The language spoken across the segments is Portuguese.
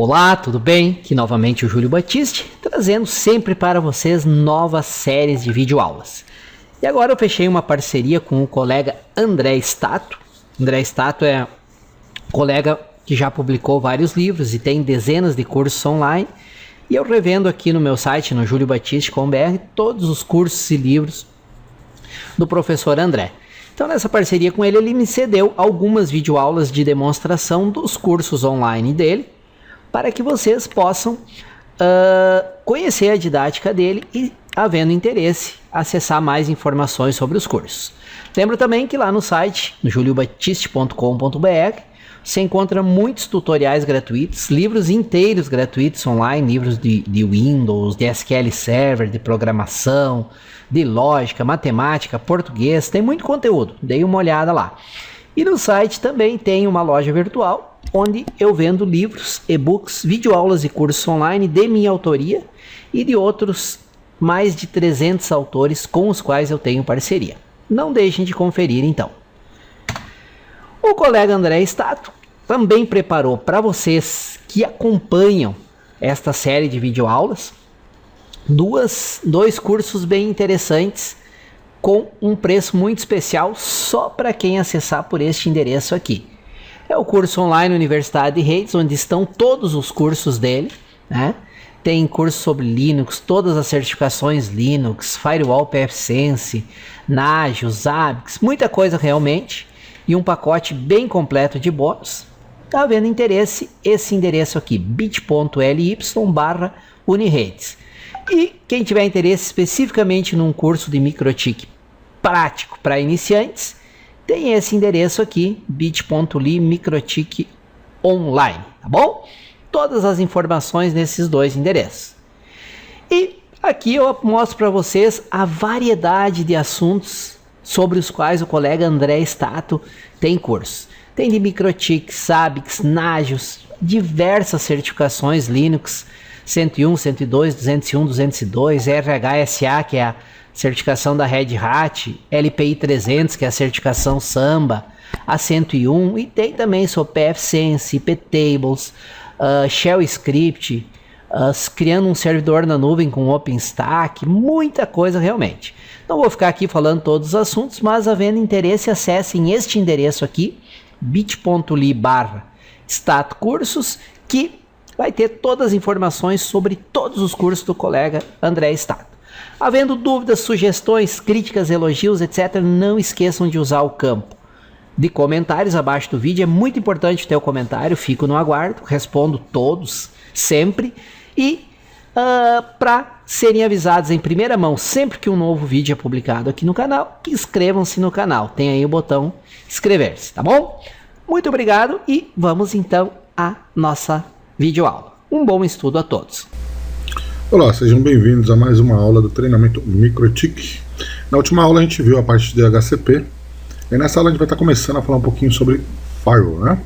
Olá, tudo bem? Aqui novamente o Júlio Batiste, trazendo sempre para vocês novas séries de videoaulas. E agora eu fechei uma parceria com o colega André Stato. André Stato é um colega que já publicou vários livros e tem dezenas de cursos online. E eu revendo aqui no meu site, no juliobatiste.com.br, todos os cursos e livros do professor André. Então nessa parceria com ele me cedeu algumas videoaulas de demonstração dos cursos online dele, para que vocês possam conhecer a didática dele e, havendo interesse, acessar mais informações sobre os cursos. Lembro também que lá no site, no juliobatiste.com.br, você encontra muitos tutoriais gratuitos, livros inteiros gratuitos online, livros de Windows, de SQL Server, de programação, de lógica, matemática, português, tem muito conteúdo, dei uma olhada lá. E no site também tem uma loja virtual, onde eu vendo livros, e-books, videoaulas e cursos online de minha autoria e de outros mais de 300 autores com os quais eu tenho parceria. Não deixem de conferir então. O colega André Stato também preparou para vocês que acompanham esta série de videoaulas dois cursos bem interessantes com um preço muito especial só para quem acessar por este endereço aqui. É o curso online Universidade de Redes, onde estão todos os cursos dele, né? Tem curso sobre Linux, todas as certificações Linux, Firewall pfSense, Nagios, Zabbix, muita coisa realmente, e um pacote bem completo de bônus. Tá havendo interesse, esse endereço aqui, bit.ly/uniredes. E quem tiver interesse especificamente num curso de microtik prático para iniciantes, tem esse endereço aqui, bit.ly microtik online, tá bom? Todas as informações nesses dois endereços. E aqui eu mostro para vocês a variedade de assuntos sobre os quais o colega André Stato tem curso. Tem de microtik, Zabbix, Nagios, diversas certificações Linux, 101, 102, 201, 202, RHSA, que é a certificação da Red Hat, LPI 300, que é a certificação Samba, a 101, e tem também sobre pfSense, iptables, Shell Script, criando um servidor na nuvem com OpenStack, muita coisa realmente. Não vou ficar aqui falando todos os assuntos, mas havendo interesse, acessem este endereço aqui, bit.ly/statcursos, que vai ter todas as informações sobre todos os cursos do colega André Stato. Havendo dúvidas, sugestões, críticas, elogios, etc., não esqueçam de usar o campo de comentários abaixo do vídeo. É muito importante o teu comentário, fico no aguardo, respondo todos, sempre. E para serem avisados em primeira mão sempre que um novo vídeo é publicado aqui no canal, inscrevam-se no canal. Tem aí o botão inscrever-se, tá bom? Muito obrigado e vamos então à nossa videoaula. Um bom estudo a todos. Olá, sejam bem-vindos a mais uma aula do treinamento microtik. Na última aula a gente viu a parte de DHCP e nessa aula a gente vai estar começando a falar um pouquinho sobre Firewall, né?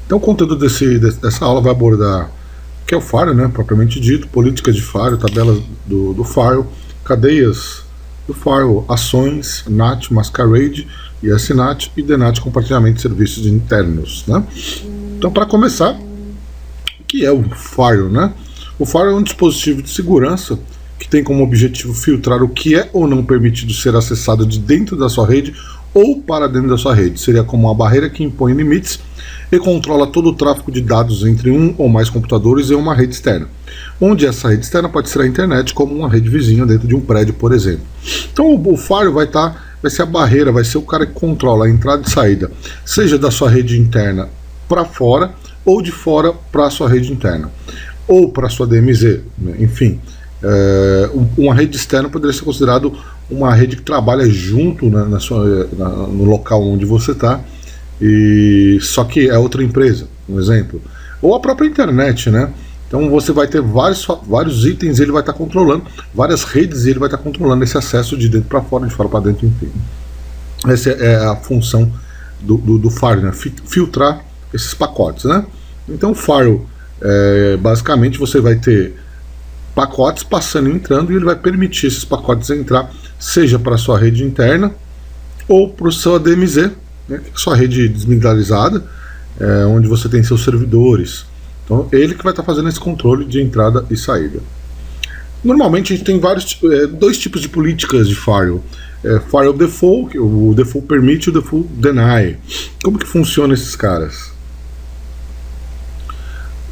Então o conteúdo dessa aula vai abordar o que é o Firewall, né, propriamente dito, políticas de Firewall, tabelas do Firewall, cadeias do Firewall, ações, NAT, Masquerade, ISNAT e DNAT, compartilhamento de serviços internos, né? Então, para começar, o que é o Firewall, né? O Firewall é um dispositivo de segurança que tem como objetivo filtrar o que é ou não permitido ser acessado de dentro da sua rede ou para dentro da sua rede. Seria como uma barreira que impõe limites e controla todo o tráfego de dados entre um ou mais computadores em uma rede externa, onde essa rede externa pode ser a internet, como uma rede vizinha dentro de um prédio, por exemplo. Então o Firewall vai ser a barreira, vai ser o cara que controla a entrada e saída, seja da sua rede interna para fora ou de fora para a sua rede interna, ou para a sua DMZ, né? Enfim, uma rede externa poderia ser considerado uma rede que trabalha junto, né, no local onde você está, e só que é outra empresa, um exemplo, ou a própria internet, né? Então você vai ter vários itens e ele vai estar controlando, várias redes e ele vai estar controlando esse acesso de dentro para fora, de fora para dentro, enfim. Essa é a função do Firewall, né? Filtrar esses pacotes, né? Então o Firewall, basicamente você vai ter pacotes passando e entrando, e ele vai permitir esses pacotes entrar, seja para a sua rede interna ou para o seu ADMZ, né, que é a sua rede desmilitarizada, onde você tem seus servidores, Então ele que vai estar fazendo esse controle de entrada e saída. Normalmente a gente tem dois tipos de políticas de firewall. Firewall default, o default permit e o default deny. Como que funciona esses caras?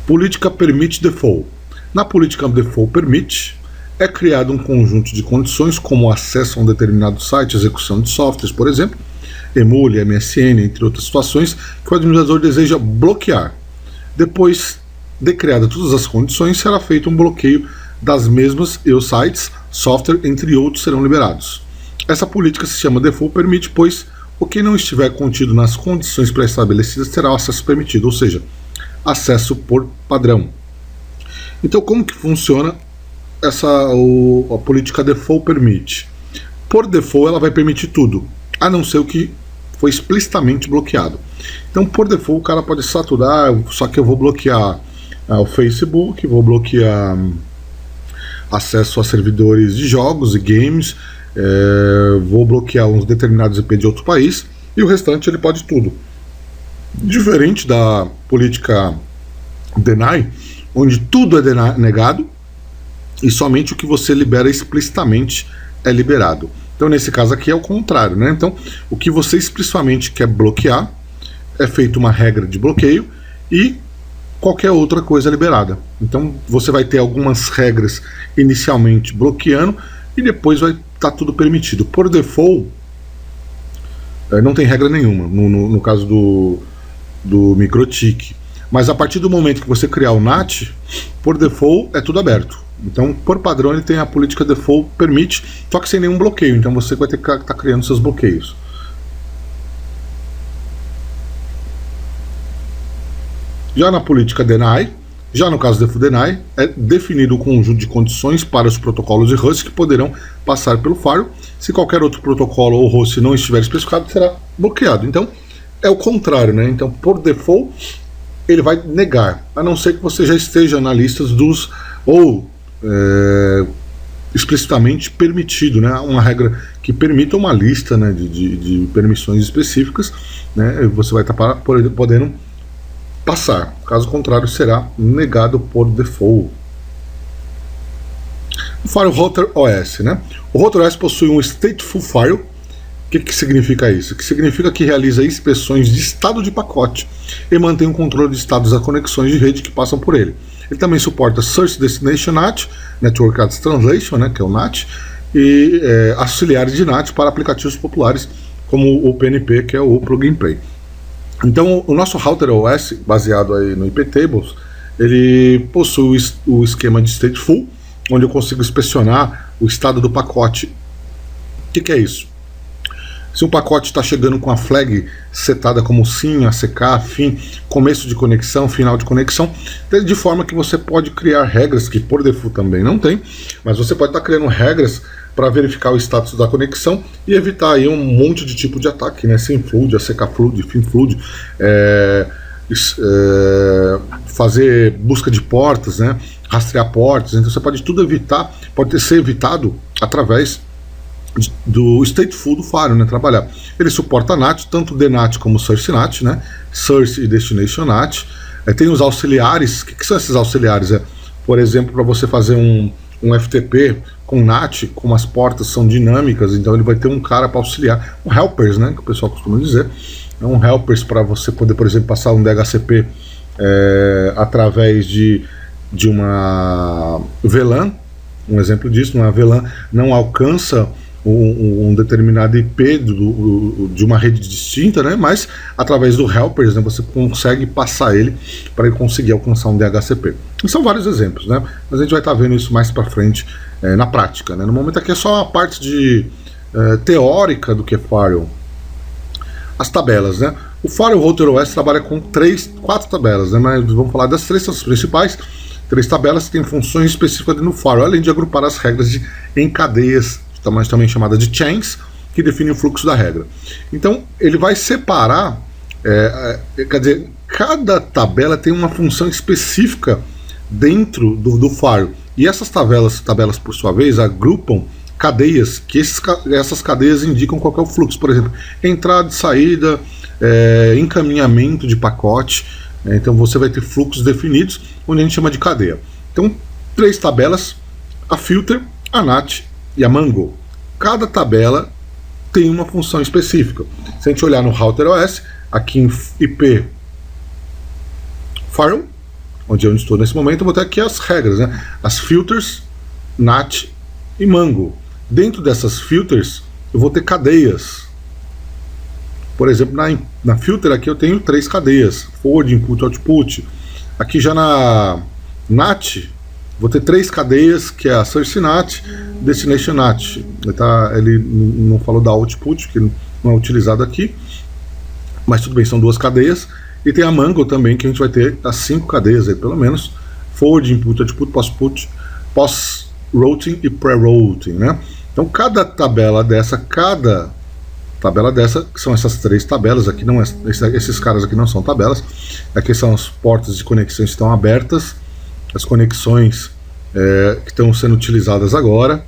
Política permit default. Na política default permit é criado um conjunto de condições como acesso a um determinado site, execução de softwares, por exemplo, emule, MSN, entre outras situações, que o administrador deseja bloquear. Depois de criadas todas as condições, será feito um bloqueio das mesmas e os sites, software, entre outros, serão liberados. Essa política se chama default permit, pois o que não estiver contido nas condições pré-estabelecidas terá o acesso permitido, ou seja, acesso por padrão. Então, como que funciona a política default permit? Por default, ela vai permitir tudo, a não ser o que foi explicitamente bloqueado. Então, por default, o cara pode saturar, só que eu vou bloquear o Facebook, vou bloquear acesso a servidores de jogos e games, vou bloquear uns determinados IP de outro país, e o restante ele pode tudo. Diferente da política deny, onde tudo é negado e somente o que você libera explicitamente é liberado. Então nesse caso aqui é o contrário, né? Então o que você explicitamente quer bloquear é feita uma regra de bloqueio e qualquer outra coisa liberada. Então você vai ter algumas regras inicialmente bloqueando e depois vai estar tudo permitido. Por default não tem regra nenhuma no caso do MikroTik. Mas a partir do momento que você criar o NAT, por default é tudo aberto. Então, por padrão, ele tem a política default permit, só que sem nenhum bloqueio. Então você vai ter que estar criando seus bloqueios. Já na política deny, já no caso do deny, é definido o conjunto de condições para os protocolos de host que poderão passar pelo firewall. Se qualquer outro protocolo ou host não estiver especificado, será bloqueado. Então, é o contrário, né? Então, por default, ele vai negar, a não ser que você já esteja na lista dos, ou explicitamente permitido, né? Uma regra que permita uma lista, né, de permissões específicas, né? Você vai estar podendo passar, caso contrário será negado por default. O Firewall Router OS, né? O Router OS possui um stateful firewall. O que significa isso? Que significa que realiza inspeções de estado de pacote e mantém um controle de estados das conexões de rede que passam por ele. Ele também suporta Source Destination NAT, Network Address Translation, né, que é o NAT, e auxiliares de NAT para aplicativos populares como o PNP, que é o Plug and Play. Então, o nosso Router OS, baseado aí no IP Tables, ele possui o esquema de stateful, onde eu consigo inspecionar o estado do pacote. O que é isso? Se um pacote está chegando com a flag setada como SYN, ACK, FIN, começo de conexão, final de conexão, de forma que você pode criar regras, que por default também não tem, mas você pode estar criando regras para verificar o status da conexão e evitar aí um monte de tipo de ataque, né? SYN flood, ACK flood, FIN flood, fazer busca de portas, né? Rastrear portas. Então você pode tudo evitar, pode ser evitado através do stateful do firewall, né, trabalhar. Ele suporta NAT, tanto DNAT como Source NAT, né, Source e Destination NAT. Tem os auxiliares. O que são esses auxiliares? Por exemplo, para você fazer um FTP com NAT, como as portas são dinâmicas, então ele vai ter um cara para auxiliar, um helpers, né, que o pessoal costuma dizer. É um helpers para você poder, por exemplo, passar um DHCP através de uma VLAN. Um exemplo disso, uma VLAN não alcança um determinado IP de uma rede distinta, né? Mas através do helpers, né, você consegue passar ele para ele conseguir alcançar um DHCP. E são vários exemplos, né? Mas a gente vai estar vendo isso mais para frente na prática, né? No momento aqui é só a parte teórica do que é firewall. As tabelas, né? O Firewall Router OS trabalha com 4 tabelas, né? Mas vamos falar das 3 principais. 3 tabelas que têm funções específicas no firewall, além de agrupar as regras em cadeias, também chamada de chains, que definem o fluxo da regra. Então, ele vai separar, quer dizer, cada tabela tem uma função específica dentro do firewall. E essas tabelas, por sua vez, agrupam cadeias, que essas cadeias indicam qual é o fluxo. Por exemplo, entrada e saída, encaminhamento de pacote, Então você vai ter fluxos definidos, onde a gente chama de cadeia. Então, 3 tabelas, a filter, a NAT e a Mango. Cada tabela tem uma função específica. Se a gente olhar no Router OS, aqui em IP Firewall, onde eu estou nesse momento, eu vou ter aqui as regras, né? As filters, NAT e Mango. Dentro dessas filters, eu vou ter cadeias. Por exemplo, na filter aqui eu tenho 3 cadeias, forward, input, output. Aqui já na NAT, vou ter 3 cadeias, que é a Source NAT, Destination NAT. Ele não falou da output, que não é utilizado aqui, mas tudo bem, são 2 cadeias. E tem a Mango também, que a gente vai ter as 5 cadeias aí, pelo menos, forward, input, output, post-routing e pre-routing, né? Então cada tabela dessa, que são essas 3 tabelas, aqui não é, esses caras aqui não são tabelas, aqui são as portas de conexões que estão abertas, as conexões que estão sendo utilizadas agora,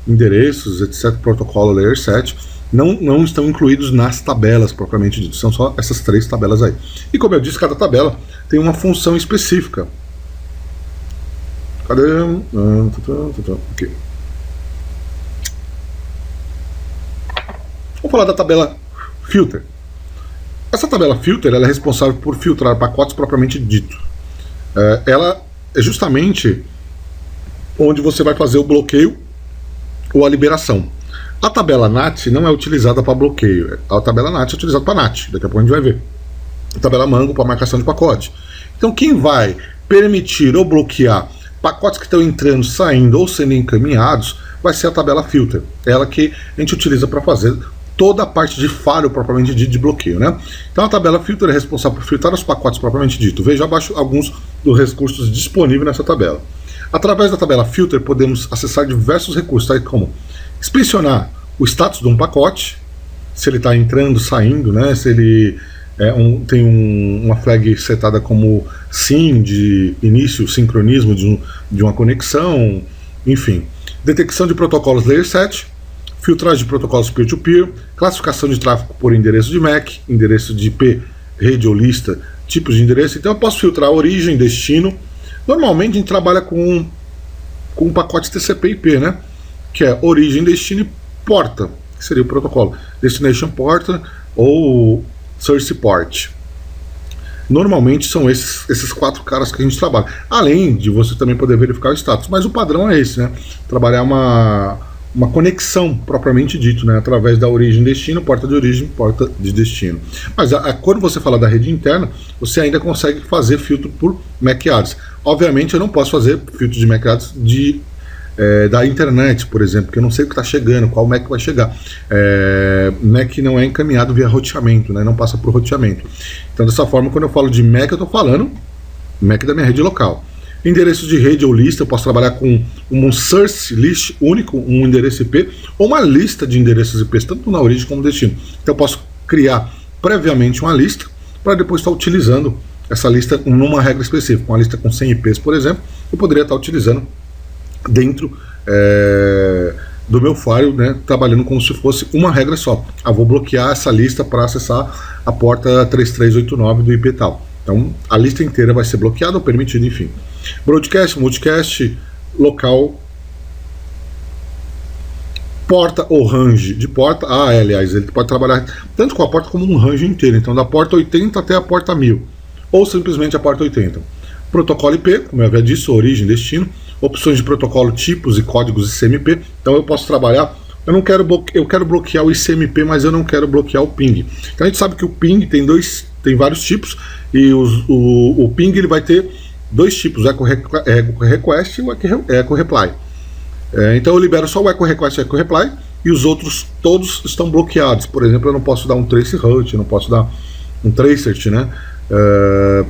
endereços, etc, protocolo Layer 7, não estão incluídos nas tabelas propriamente dito, são só essas 3 tabelas aí. E como eu disse, cada tabela tem uma função específica. Cadê? Aqui. Vamos falar da tabela filter. Essa tabela filter ela é responsável por filtrar pacotes propriamente dito. Ela é justamente onde você vai fazer o bloqueio ou a liberação. A tabela NAT não é utilizada para bloqueio. A tabela NAT é utilizada para NAT. Daqui a pouco a gente vai ver. A tabela Mango para marcação de pacote. Então quem vai permitir ou bloquear pacotes que estão entrando, saindo ou sendo encaminhados vai ser a tabela filter. Ela que a gente utiliza para fazer toda a parte de firewall propriamente dito de bloqueio, né? Então a tabela filter é responsável por filtrar os pacotes propriamente dito. Veja abaixo alguns dos recursos disponíveis nessa tabela. Através da tabela filter podemos acessar diversos recursos, tais como inspecionar o status de um pacote, se ele está entrando, saindo, né? Se ele tem uma flag setada como SYN, de início, sincronismo de uma conexão, enfim. Detecção de protocolos Layer 7, filtragem de protocolos peer-to-peer, classificação de tráfego por endereço de MAC, endereço de IP, rede ou lista, tipos de endereço. Então eu posso filtrar origem, destino. Normalmente a gente trabalha com um pacote TCP/IP, né? Que é origem, destino e porta, que seria o protocolo. Destination porta ou source port. Normalmente são esses 4 caras que a gente trabalha. Além de você também poder verificar o status. Mas o padrão é esse, né? Trabalhar uma conexão propriamente dito, né? Através da origem destino, porta de origem, porta de destino. Mas quando você fala da rede interna, você ainda consegue fazer filtro por MAC address. Obviamente eu não posso fazer filtro de MAC address da internet, por exemplo, porque eu não sei o que está chegando, qual MAC vai chegar. MAC não é encaminhado via roteamento, né? Não passa por roteamento. Então dessa forma, quando eu falo de MAC, eu estou falando MAC da minha rede local. Endereços de rede ou lista, eu posso trabalhar com um source list único, um endereço IP, ou uma lista de endereços IP, tanto na origem como no destino. Então eu posso criar previamente uma lista, para depois estar utilizando essa lista numa regra específica. Uma lista com 100 IPs, por exemplo, eu poderia estar utilizando dentro do meu firewall, né, trabalhando como se fosse uma regra só. Vou bloquear essa lista para acessar a porta 3389 do IP tal. Então a lista inteira vai ser bloqueada ou permitida, enfim. Broadcast, multicast, local, porta ou range de porta. Aliás, ele pode trabalhar tanto com a porta como um range inteiro. Então da porta 80 até a porta 1000, ou simplesmente a porta 80. Protocolo IP, como eu havia dito, origem, destino. Opções de protocolo, tipos e códigos ICMP. Então eu posso trabalhar. Eu quero bloquear o ICMP, mas eu não quero bloquear o ping. Então a gente sabe que o ping tem vários tipos, e o ping ele vai ter 2 tipos, echo request e o echo reply. Então eu libero só o echo request e o echo reply, e os outros todos estão bloqueados. Por exemplo, eu não posso dar um trace route, eu não posso dar um tracert, né?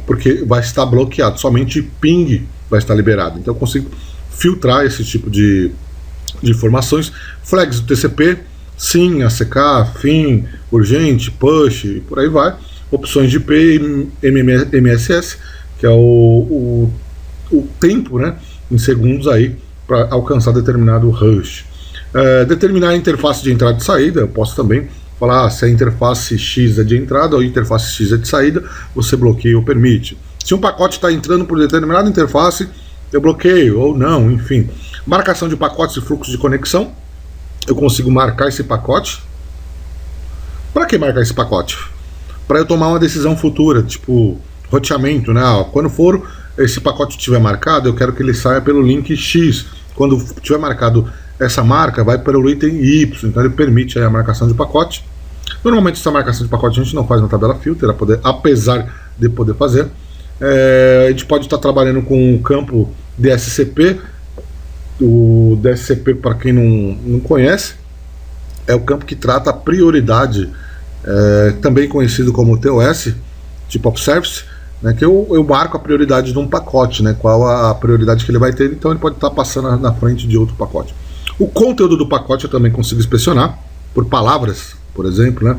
Porque vai estar bloqueado, somente ping vai estar liberado. Então eu consigo filtrar esse tipo de informações. Flags do TCP, SYN, ACK, FIN, urgente, push, e por aí vai. Opções de IP, MSS, que é o tempo, né, em segundos aí para alcançar determinado hash. Determinar a interface de entrada e saída. Eu posso também falar se a interface X é de entrada ou a interface X é de saída, você bloqueia ou permite. Se um pacote está entrando por determinada interface, eu bloqueio ou não, enfim. Marcação de pacotes e fluxo de conexão. Eu consigo marcar esse pacote. Para que marcar esse pacote? Para eu tomar uma decisão futura, tipo roteamento, né? Quando for esse pacote estiver marcado, eu quero que ele saia pelo link X. Quando tiver marcado essa marca, vai pelo item Y. Então ele permite aí a marcação de pacote. Normalmente essa marcação de pacote a gente não faz na tabela filter, apesar de poder fazer. A gente pode estar trabalhando com o campo DSCP. O DSCP, para quem não conhece, é o campo que trata a prioridade, também conhecido como TOS, Type of Service, né, que eu marco a prioridade de um pacote, né, qual a prioridade que ele vai ter, então ele pode estar passando na frente de outro pacote. O conteúdo do pacote eu também consigo inspecionar por palavras, por exemplo, né?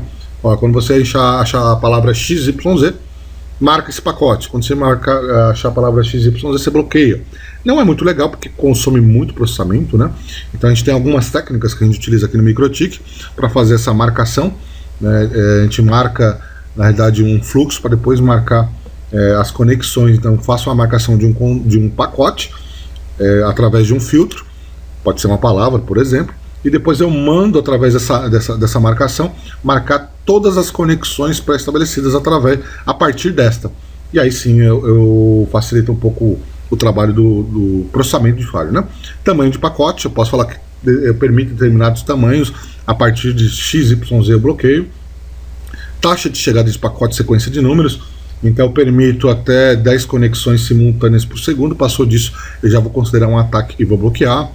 Quando você achar a palavra XYZ, marca esse pacote. Quando você achar a palavra XYZ, você bloqueia. Não é muito legal porque consome muito processamento, né? Então a gente tem algumas técnicas que a gente utiliza aqui no MikroTik para fazer essa marcação, né? A gente marca, na realidade, um fluxo para depois marcar as conexões. Então faço uma marcação de um pacote através de um filtro, pode ser uma palavra, por exemplo, e depois eu mando através dessa marcação marcar todas as conexões pré-estabelecidas a partir desta. E aí sim eu facilito um pouco o trabalho do processamento de usuário, né? Tamanho de pacote, eu posso falar que eu permito determinados tamanhos a partir de XYZ eu bloqueio. Taxa de chegada de pacote, sequência de números, então eu permito até 10 conexões simultâneas por segundo. Passou disso eu já vou considerar um ataque e vou bloquear.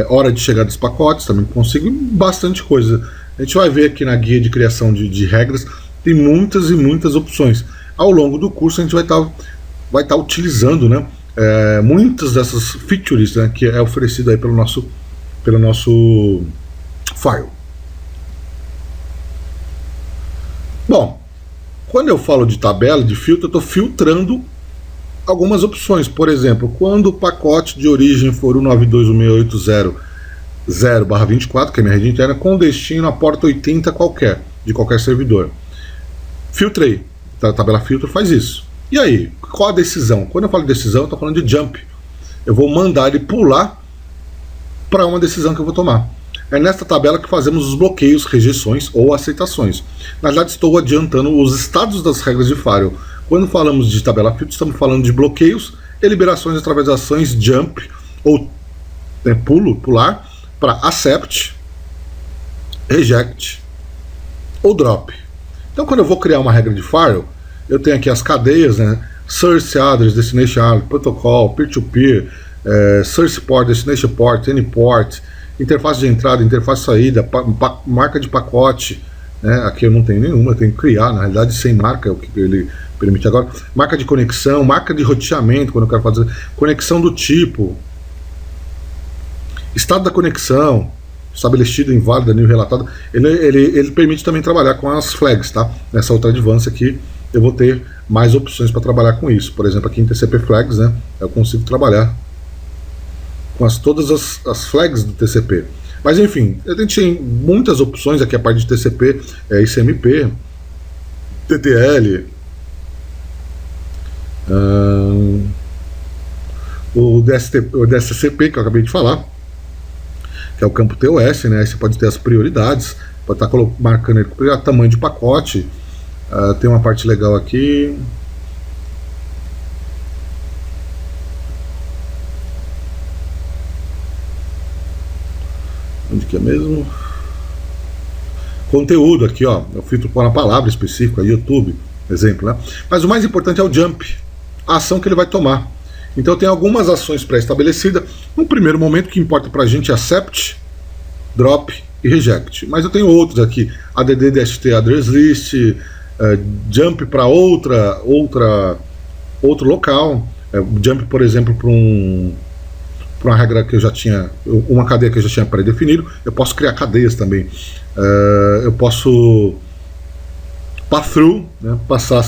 Hora de chegada dos pacotes, também consigo bastante coisa. A gente vai ver aqui na guia de criação de regras, tem muitas e muitas opções. Ao longo do curso a gente vai estar utilizando, né, muitas dessas features, né, que é oferecido aí pelo nosso file. Bom, quando eu falo de tabela, de filtro, eu estou filtrando algumas opções. Por exemplo, quando o pacote de origem for 192.168.0/24, que é minha rede interna, com destino a porta 80 de qualquer servidor. Filtrei. A tabela filtro faz isso. E aí, qual a decisão? Quando eu falo de decisão, eu estou falando de jump. Eu vou mandar ele pular para uma decisão que eu vou tomar. É nesta tabela que fazemos os bloqueios, rejeições ou aceitações. Na verdade, estou adiantando os estados das regras de firewall. Quando falamos de tabela filtro, estamos falando de bloqueios e liberações através de ações jump ou pular para accept, reject ou drop. Então, quando eu vou criar uma regra de firewall, eu tenho aqui as cadeias, né? Source address, destination address, protocol, peer-to-peer, source port, destination port, any port, interface de entrada, interface de saída, marca de pacote, né? Aqui eu não tenho nenhuma, eu tenho que criar, na realidade sem marca é o que ele permite agora. Marca de conexão, marca de roteamento, quando eu quero fazer conexão do tipo, estado da conexão, estabelecido, inválida, new relatado. Ele permite também trabalhar com as flags, tá? Nessa outra advance aqui eu vou ter mais opções para trabalhar com isso. Por exemplo, aqui em TCP Flags, né, eu consigo trabalhar com todas as flags do TCP. Mas enfim, a gente tem muitas opções aqui, a parte de TCP, ICMP, TTL, o DSCP que eu acabei de falar, que é o campo TOS, né? Aí você pode ter as prioridades, pode estar marcando ele com tamanho de pacote. Tem uma parte legal aqui. Onde que é mesmo? Conteúdo aqui, ó. Eu filtro por uma palavra específica, YouTube, exemplo, né? Mas o mais importante é o jump, a ação que ele vai tomar. Então tem algumas ações pré-estabelecidas. No primeiro momento, o que importa pra gente é accept, drop e reject. Mas eu tenho outros aqui: add DHT address list, jump para outro local, jump, por exemplo, para uma regra que eu já tinha, uma cadeia que eu já tinha pré-definido. Eu posso criar cadeias também. Eu posso pass-through, né, passar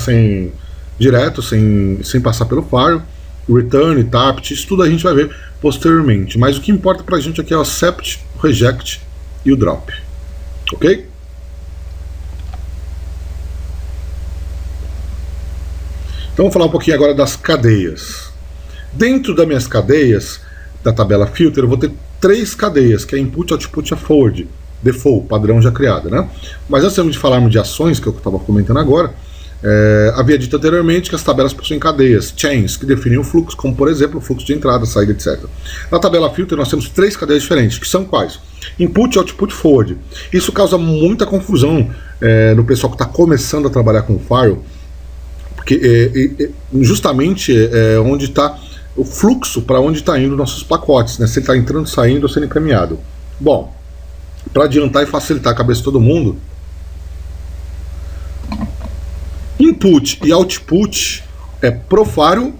direto, sem passar pelo firewall, return, target, isso tudo a gente vai ver posteriormente. Mas o que importa pra gente aqui é o accept, o reject e o drop. Ok? Então vamos falar um pouquinho agora das cadeias. Dentro das minhas cadeias, da tabela filter, eu vou ter 3 cadeias, que é input, output e forward, default, padrão já criado, né? Mas antes de falarmos de ações, que eu estava comentando agora, havia dito anteriormente que as tabelas possuem cadeias, chains, que definem o fluxo, como por exemplo o fluxo de entrada, saída, etc. Na tabela filter nós temos 3 cadeias diferentes, que são quais? Input, output, forward. Isso causa muita confusão no pessoal que está começando a trabalhar com Firewall, porque justamente onde está o fluxo, para onde está indo nossos pacotes, né? Se ele está entrando, saindo ou sendo encaminhado. Bom, para adiantar e facilitar a cabeça de todo mundo, input e output é pro firewall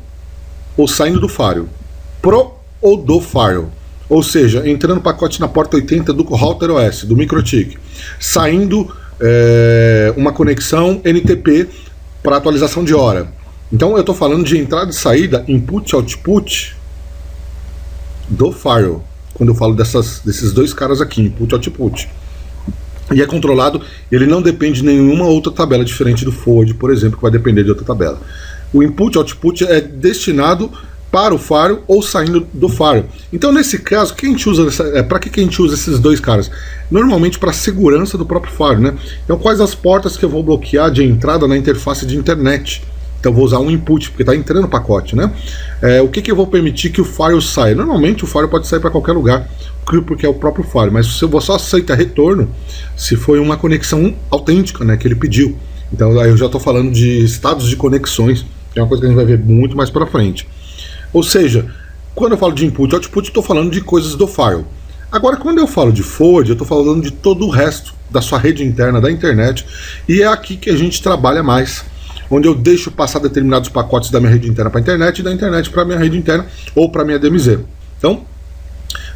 ou saindo do firewall, pro ou do firewall. Ou seja, entrando pacote na porta 80 do router OS, do MikroTik, saindo uma conexão NTP para atualização de hora. Então eu estou falando de entrada e saída, input e output do firewall, quando eu falo desses 2 caras aqui, input e output. E é controlado, ele não depende de nenhuma outra tabela diferente do forward, por exemplo, que vai depender de outra tabela. O input e output é destinado para o firewall ou saindo do firewall. Então nesse caso, para que a gente usa esses 2 caras? Normalmente para segurança do próprio firewall, né? Então quais as portas que eu vou bloquear de entrada na interface de internet? Então eu vou usar um input, porque está entrando o pacote, né? O que eu vou permitir que o firewall saia? Normalmente o firewall pode sair para qualquer lugar, porque é o próprio firewall, mas se eu só aceita retorno se foi uma conexão autêntica, né, que ele pediu. Então aí eu já estou falando de estados de conexões, que é uma coisa que a gente vai ver muito mais para frente. Ou seja, quando eu falo de input e output, eu estou falando de coisas do firewall. Agora, quando eu falo de forward, eu estou falando de todo o resto da sua rede interna, da internet, e é aqui que a gente trabalha mais, onde eu deixo passar determinados pacotes da minha rede interna para a internet e da internet para a minha rede interna ou para a minha DMZ. Então,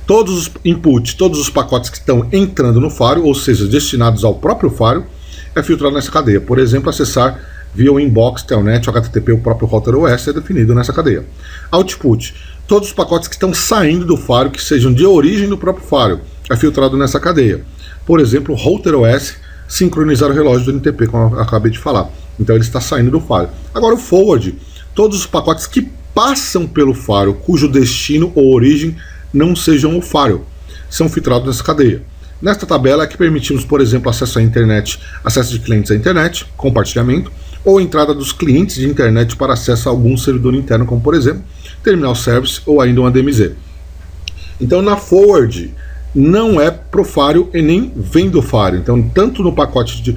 todos os inputs, todos os pacotes que estão entrando no firewall, ou seja, destinados ao próprio firewall, é filtrado nessa cadeia. Por exemplo, acessar via o inbox, telnet, HTTP, o próprio router OS é definido nessa cadeia. Output, todos os pacotes que estão saindo do firewall, que sejam de origem do próprio firewall, é filtrado nessa cadeia. Por exemplo, o router OS, sincronizar o relógio do NTP, como eu acabei de falar. Então ele está saindo do firewall. Agora o forward, todos os pacotes que passam pelo firewall, cujo destino ou origem não sejam o firewall, são filtrados nessa cadeia. Nesta tabela é que permitimos, por exemplo, acesso à internet, acesso de clientes à internet, compartilhamento, ou entrada dos clientes de internet para acesso a algum servidor interno, como por exemplo, terminal service ou ainda uma DMZ. Então na forward não é pro firewall e nem vem do firewall. Então tanto no pacote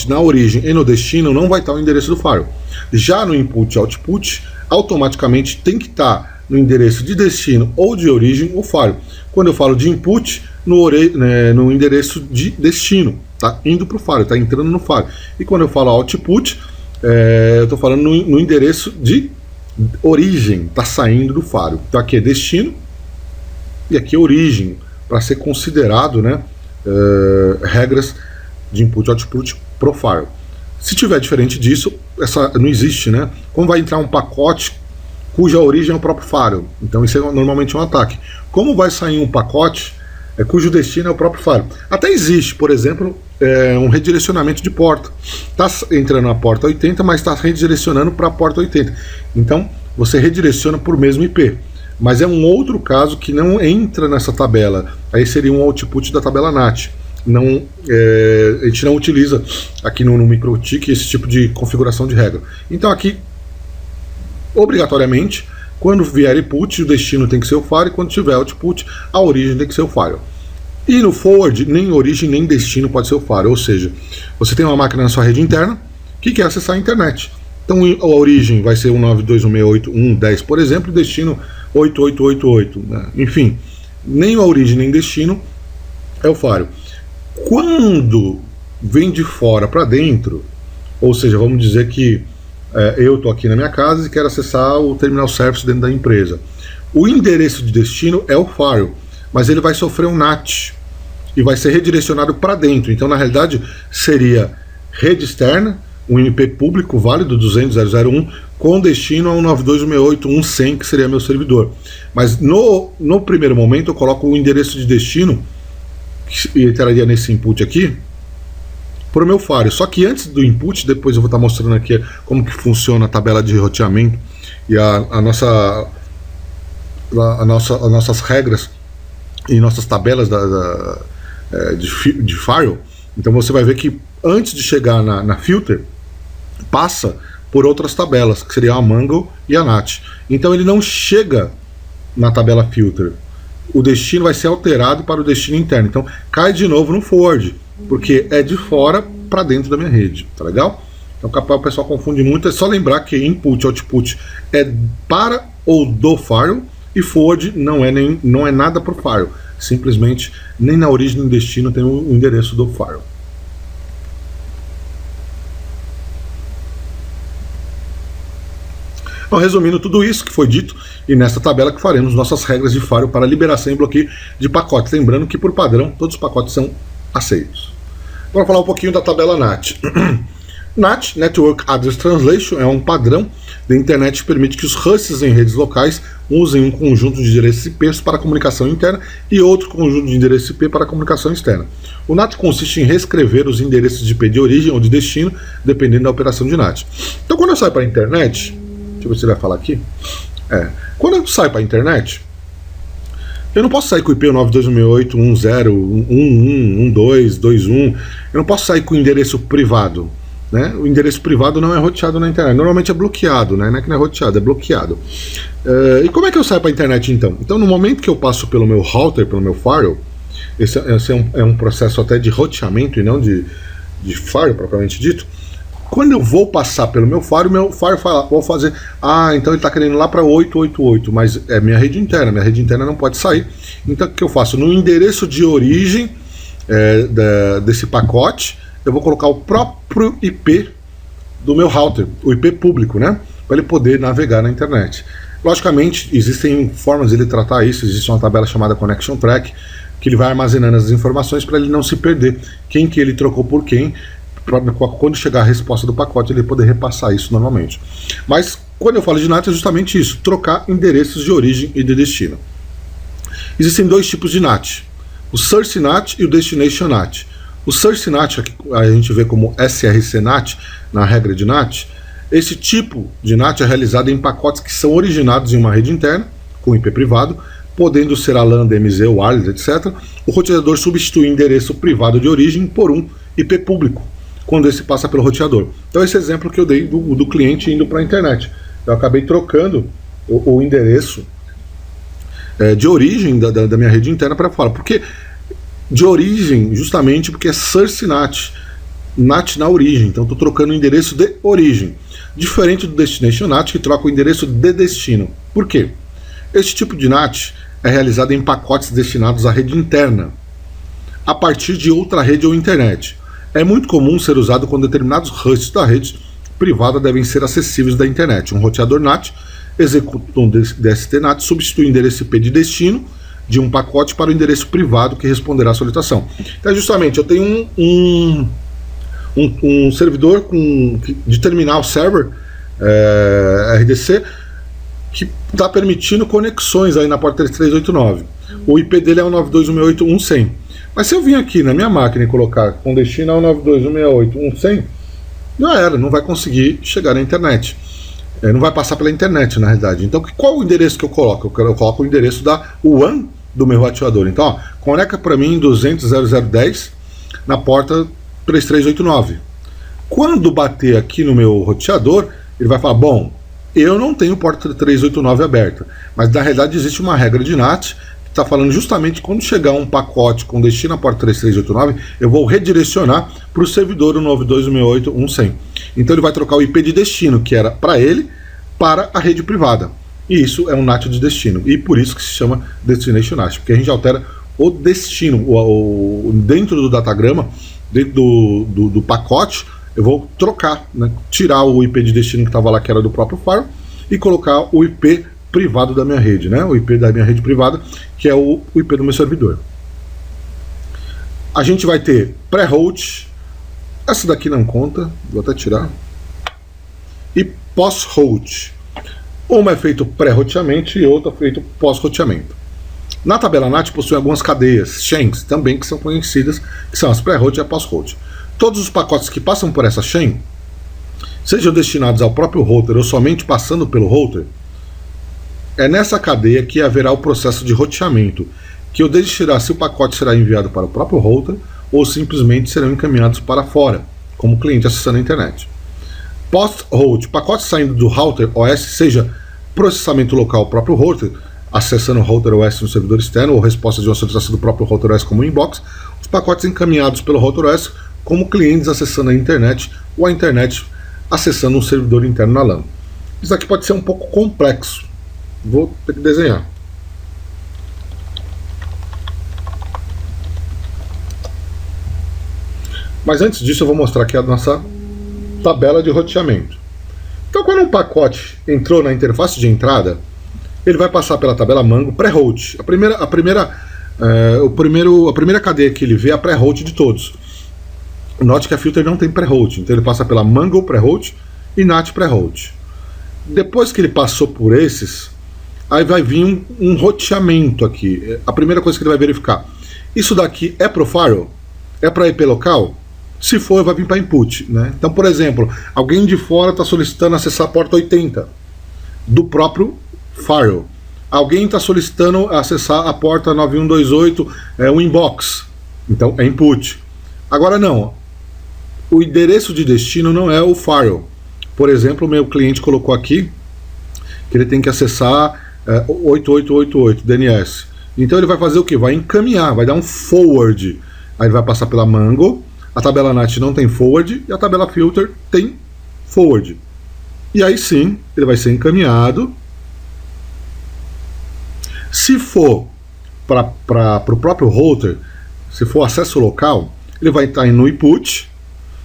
na origem e no destino não vai estar o endereço do firewall. Já no input e output, automaticamente tem que estar no endereço de destino ou de origem o firewall. Quando eu falo de input, no endereço de destino, tá indo para o firewall, está entrando no firewall. E quando eu falo output, eu estou falando no endereço de origem, está saindo do firewall. Então aqui é destino e aqui é origem, para ser considerado, né, regras de input e output pro firewall. Se tiver diferente disso, não existe, né? Como vai entrar um pacote cuja origem é o próprio firewall? Então isso é normalmente um ataque. Como vai sair um pacote cujo destino é o próprio firewall? Até existe, por exemplo, um redirecionamento de porta. Está entrando na porta 80, mas está redirecionando para a porta 80. Então você redireciona por mesmo IP. Mas é um outro caso que não entra nessa tabela. Aí seria um output da tabela NAT. A gente não utiliza aqui no MikroTik esse tipo de configuração de regra. Então aqui, obrigatoriamente, quando vier input, o destino tem que ser o firewall, e quando tiver output, a origem tem que ser o firewall. E no forward, nem origem nem destino pode ser o firewall. Ou seja, você tem uma máquina na sua rede interna que quer acessar a internet. Então a origem vai ser 192.168.1.10, por exemplo, e destino 8888, né? Enfim, nem a origem nem destino é o firewall. Quando vem de fora para dentro, ou seja, vamos dizer que eu estou aqui na minha casa e quero acessar o terminal service dentro da empresa. O endereço de destino é o firewall, mas ele vai sofrer um NAT e vai ser redirecionado para dentro. Então, na realidade, seria rede externa, um IP público válido 200.0.0.1 com destino a 192.168.1.100, que seria meu servidor. Mas no primeiro momento eu coloco o endereço de destino, que entraria nesse input aqui, para o meu firewall. Só que antes do input, depois eu vou estar mostrando aqui como que funciona a tabela de roteamento e as nossas regras e nossas tabelas de firewall. Então você vai ver que antes de chegar na filter, passa por outras tabelas, que seria a Mango e a NAT. Então ele não chega na tabela filter. O destino vai ser alterado para o destino interno. Então cai de novo no forward, porque é de fora para dentro da minha rede. Tá legal? Então capaz o pessoal confunde muito. É só lembrar que input e output é para ou do firewall, e forward não é nada para o firewall. Simplesmente nem na origem nem no destino tem o endereço do firewall. Então, resumindo tudo isso que foi dito, e nesta tabela que faremos nossas regras de firewall para liberação e bloqueio de pacotes. Lembrando que, por padrão, todos os pacotes são aceitos. Vamos falar um pouquinho da tabela NAT. NAT, Network Address Translation, é um padrão da internet que permite que os hosts em redes locais usem um conjunto de endereços IP para comunicação interna e outro conjunto de endereços IP para comunicação externa. O NAT consiste em reescrever os endereços de IP de origem ou de destino, dependendo da operação de NAT. Então, quando eu saio para a internet, deixa eu ver se ele vai falar aqui. Quando eu saio para a internet, eu não posso sair com o IP 92.168.10.11.12.21. Eu não posso sair com o endereço privado. Né? O endereço privado não é roteado na internet. Normalmente é bloqueado, né? Não é que não é roteado, é bloqueado. E como é que eu saio para a internet então? Então, no momento que eu passo pelo meu router, pelo meu firewall, esse é um processo até de roteamento e não de firewall propriamente dito. Quando eu vou passar pelo meu firewall fala, vou fazer, então ele está querendo ir lá para 888, mas é minha rede interna não pode sair. Então o que eu faço? No endereço de origem desse pacote, eu vou colocar o próprio IP do meu router, o IP público, né? Para ele poder navegar na internet. Logicamente, existem formas de ele tratar isso, existe uma tabela chamada Connection Track, que ele vai armazenando as informações para ele não se perder, quem que ele trocou por quem, quando chegar a resposta do pacote ele poder repassar isso normalmente. Mas quando eu falo de NAT é justamente isso, trocar endereços de origem e de destino. Existem dois tipos de NAT, o Source NAT e o Destination NAT. O Source NAT, a gente vê como SRC NAT na regra de NAT. Esse tipo de NAT é realizado em pacotes que são originados em uma rede interna, com IP privado, podendo ser a LAN, DMZ, wireless, etc. O roteador substitui o endereço privado de origem por um IP público, quando esse passa pelo roteador. Então esse exemplo que eu dei do cliente indo para a internet. Eu acabei trocando o endereço de origem da minha rede interna para fora. Porque de origem, justamente porque é Source NAT. NAT na origem. Então estou trocando o endereço de origem. Diferente do Destination NAT, que troca o endereço de destino. Por quê? Este tipo de NAT é realizado em pacotes destinados à rede interna, a partir de outra rede ou internet. É muito comum ser usado quando determinados hosts da rede privada devem ser acessíveis da internet. Um roteador NAT executa um DST NAT, substitui o endereço IP de destino de um pacote para o endereço privado que responderá à solicitação. Então, justamente, eu tenho um servidor de terminal server RDC que está permitindo conexões aí na porta 3389. O IP dele é o 92.168.1.100. Mas se eu vim aqui na minha máquina e colocar com destino ao 92.168.1.100, já era, não vai conseguir chegar na internet. Não vai passar pela internet, na realidade. Então, qual o endereço que eu coloco? Eu coloco o endereço da WAN do meu roteador. Então, ó, conecta para mim 200.0010 na porta 3389. Quando bater aqui no meu roteador, ele vai falar, bom, eu não tenho porta 3389 aberta, mas na realidade existe uma regra de NAT que está falando justamente quando chegar um pacote com destino à porta 3389, eu vou redirecionar para o servidor 92.168.1.100. Então ele vai trocar o IP de destino, que era para ele, para a rede privada. E isso é um NAT de destino. E por isso que se chama Destination NAT, porque a gente altera o destino. Dentro do datagrama, dentro do pacote, eu vou trocar, né, tirar o IP de destino que estava lá, que era do próprio firewall, e colocar o IP privado da minha rede, né, o IP da minha rede privada, que é o IP do meu servidor. A gente vai ter pré-route, essa daqui não conta, vou até tirar, e pós-route. Uma é feito pré-roteamento e outra é feito pós-roteamento. Na tabela NAT possui algumas cadeias, chains, também que são conhecidas, que são as pré-route e a pós-route. todos os pacotes que passam por essa chain, sejam destinados ao próprio router ou somente passando pelo router, é nessa cadeia que haverá o processo de roteamento, que o decidirá se o pacote será enviado para o próprio router ou simplesmente serão encaminhados para fora, como cliente acessando a internet. Post-route, pacotes saindo do router OS, seja processamento local próprio router, acessando o router OS no servidor externo ou resposta de uma solicitação do próprio router OS como inbox, os pacotes encaminhados pelo router OS como clientes acessando a internet ou a internet acessando um servidor interno na LAN. Isso aqui pode ser um pouco complexo. Vou ter que desenhar. Mas antes disso eu vou mostrar aqui a nossa tabela de roteamento. Então quando um pacote entrou na interface de entrada, ele vai passar pela tabela Mango pré-route. A primeira cadeia que ele vê é a pré-route de todos. Note que a Filter não tem pré-route, então ele passa pela Mango pré-route e NAT pré-route. Depois que ele passou por esses, aí vai vir um roteamento aqui. A primeira coisa que ele vai verificar: isso daqui é pro firewall? É para IP local? Se for, vai vir para input, né? Então, por exemplo, alguém de fora está solicitando acessar a porta 80 do próprio firewall. Alguém está solicitando acessar a porta 9128, um inbox. Então, é input. Agora não. O endereço de destino não é o firewall. Por exemplo, o meu cliente colocou aqui que ele tem que acessar 8888 DNS. Então ele vai fazer o que? Vai encaminhar, vai dar um forward. Aí ele vai passar pela Mango, a tabela NAT não tem forward e a tabela Filter tem forward. E aí sim, ele vai ser encaminhado. Se for para o próprio router, se for acesso local, ele vai estar no input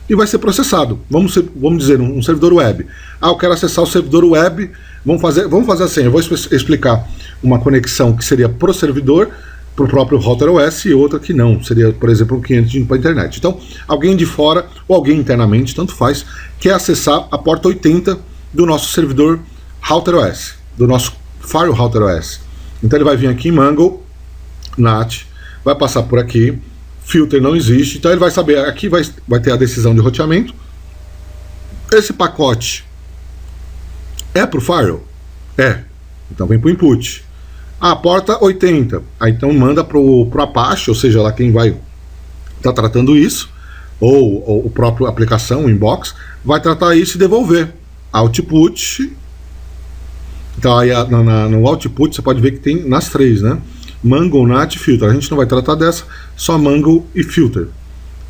e vai ser processado. Vamos dizer, um servidor web. Eu quero acessar o servidor web. Vamos fazer assim, eu vou explicar uma conexão que seria para o servidor, para o próprio router OS, e outra que não, seria, por exemplo, um cliente indo para a internet. Então, alguém de fora ou alguém internamente, tanto faz, quer acessar a porta 80 do nosso servidor router OS, do nosso Firewall router OS. Então ele vai vir aqui em Mango, NAT, vai passar por aqui, Filter não existe, então ele vai saber, aqui vai ter a decisão de roteamento. Esse pacote é para o Firewall? É. Então vem para o input. A porta 80, aí então manda para o Apache, ou seja, lá quem vai estar tratando isso, ou o próprio aplicação, o inbox, vai tratar isso e devolver. Output. Então aí no output você pode ver que tem nas três, né? Mango, NAT e Filter. A gente não vai tratar dessa, só Mango e Filter.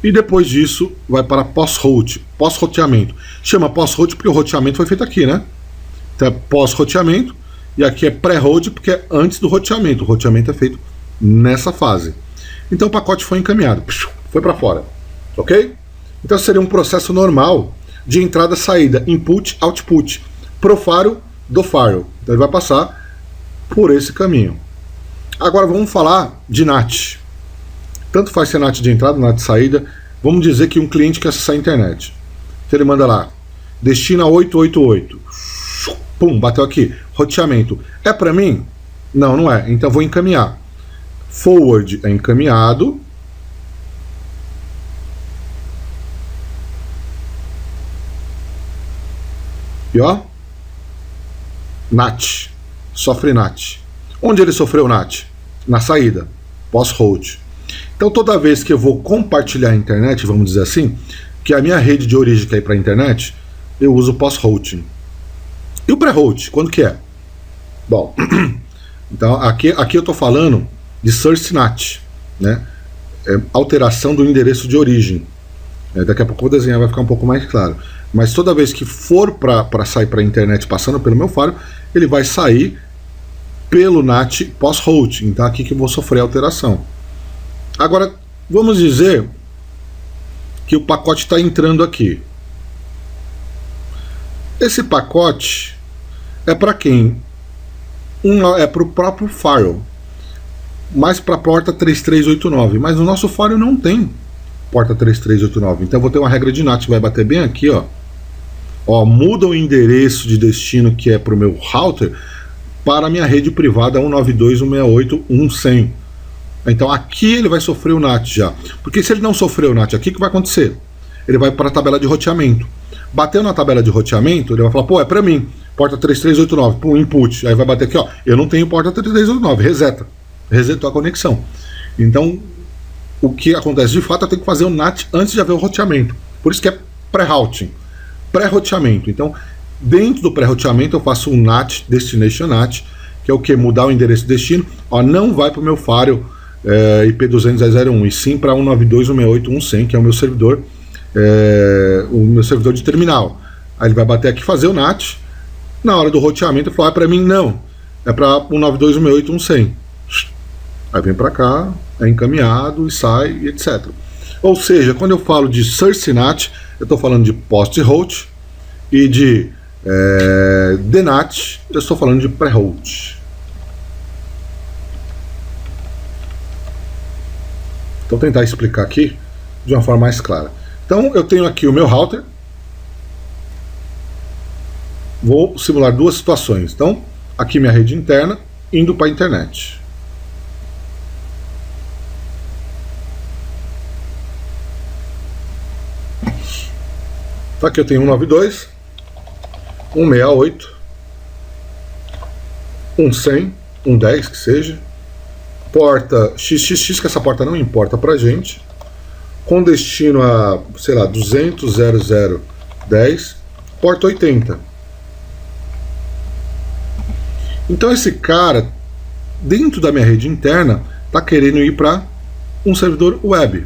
E depois disso vai para post-route, pós-roteamento. Chama post-route porque o roteamento foi feito aqui, né? Então é pós-roteamento, e aqui é pré-route porque é antes do roteamento. O roteamento é feito nessa fase. Então o pacote foi encaminhado, foi para fora, ok? Então seria um processo normal de entrada, saída, input, output, pro firewall do firewall. Então ele vai passar por esse caminho. Agora vamos falar de NAT. Tanto faz ser NAT de entrada, NAT de saída. Vamos dizer que um cliente quer acessar a internet. Então ele manda lá, destina 888. Pum, bateu aqui. Roteamento. É para mim? Não, não é. Então vou encaminhar. Forward é encaminhado. E ó, NAT. Sofre NAT. Onde ele sofreu NAT? Na saída. Post-route. Então toda vez que eu vou compartilhar a internet, vamos dizer assim, que a minha rede de origem quer ir para a internet, eu uso post-routing. E o pré-route, quando que é? Bom, então aqui eu estou falando de source NAT, né? Alteração do endereço de origem. Daqui a pouco eu vou desenhar, vai ficar um pouco mais claro. Mas toda vez que for para sair para a internet passando pelo meu firewall, ele vai sair pelo NAT post-routing. Então aqui que eu vou sofrer alteração. Agora, vamos dizer que o pacote está entrando aqui. Esse pacote é para quem? É para o próprio firewall, mas para a porta 3389. Mas no nosso firewall não tem porta 3389. Então eu vou ter uma regra de NAT que vai bater bem aqui, ó. Muda o endereço de destino que é para o meu router para a minha rede privada 192.168.1.100. Então aqui ele vai sofrer o NAT já. Porque se ele não sofrer o NAT aqui, o que vai acontecer? ele vai para a tabela de roteamento. Bateu na tabela de roteamento, ele vai falar, pô, é para mim, porta 3389, pum, input. Aí vai bater aqui, ó, eu não tenho porta 3389, reseta. Resetou a conexão. Então, o que acontece de fato é ter que fazer o NAT antes de haver o roteamento. Por isso que é pré-routing, pré-roteamento. Então, dentro do pré-roteamento eu faço um NAT, Destination NAT, que é o que? Mudar o endereço de destino. Ó, não vai para o meu firewall IP 200.0.1, e sim para 192.168.1.100, que é o meu servidor, de terminal. Aí ele vai bater aqui, fazer o NAT. Na hora do roteamento ele fala, para mim não, é para 192.168.1.100. Aí vem para cá, é encaminhado e sai, e etc. Ou seja, quando eu falo de source NAT, eu estou falando de post-route, e de DNAT, eu estou falando de pré-route. Então, vou tentar explicar aqui de uma forma mais clara. Então, eu tenho aqui o meu router. Vou simular duas situações. Então, aqui minha rede interna, indo para a internet. Então, aqui eu tenho 192, 168, 100, 110 que seja, porta XXX, que essa porta não importa pra gente, com destino a, sei lá, 200.0.0.10, porta 80. Então esse cara, dentro da minha rede interna, está querendo ir para um servidor web.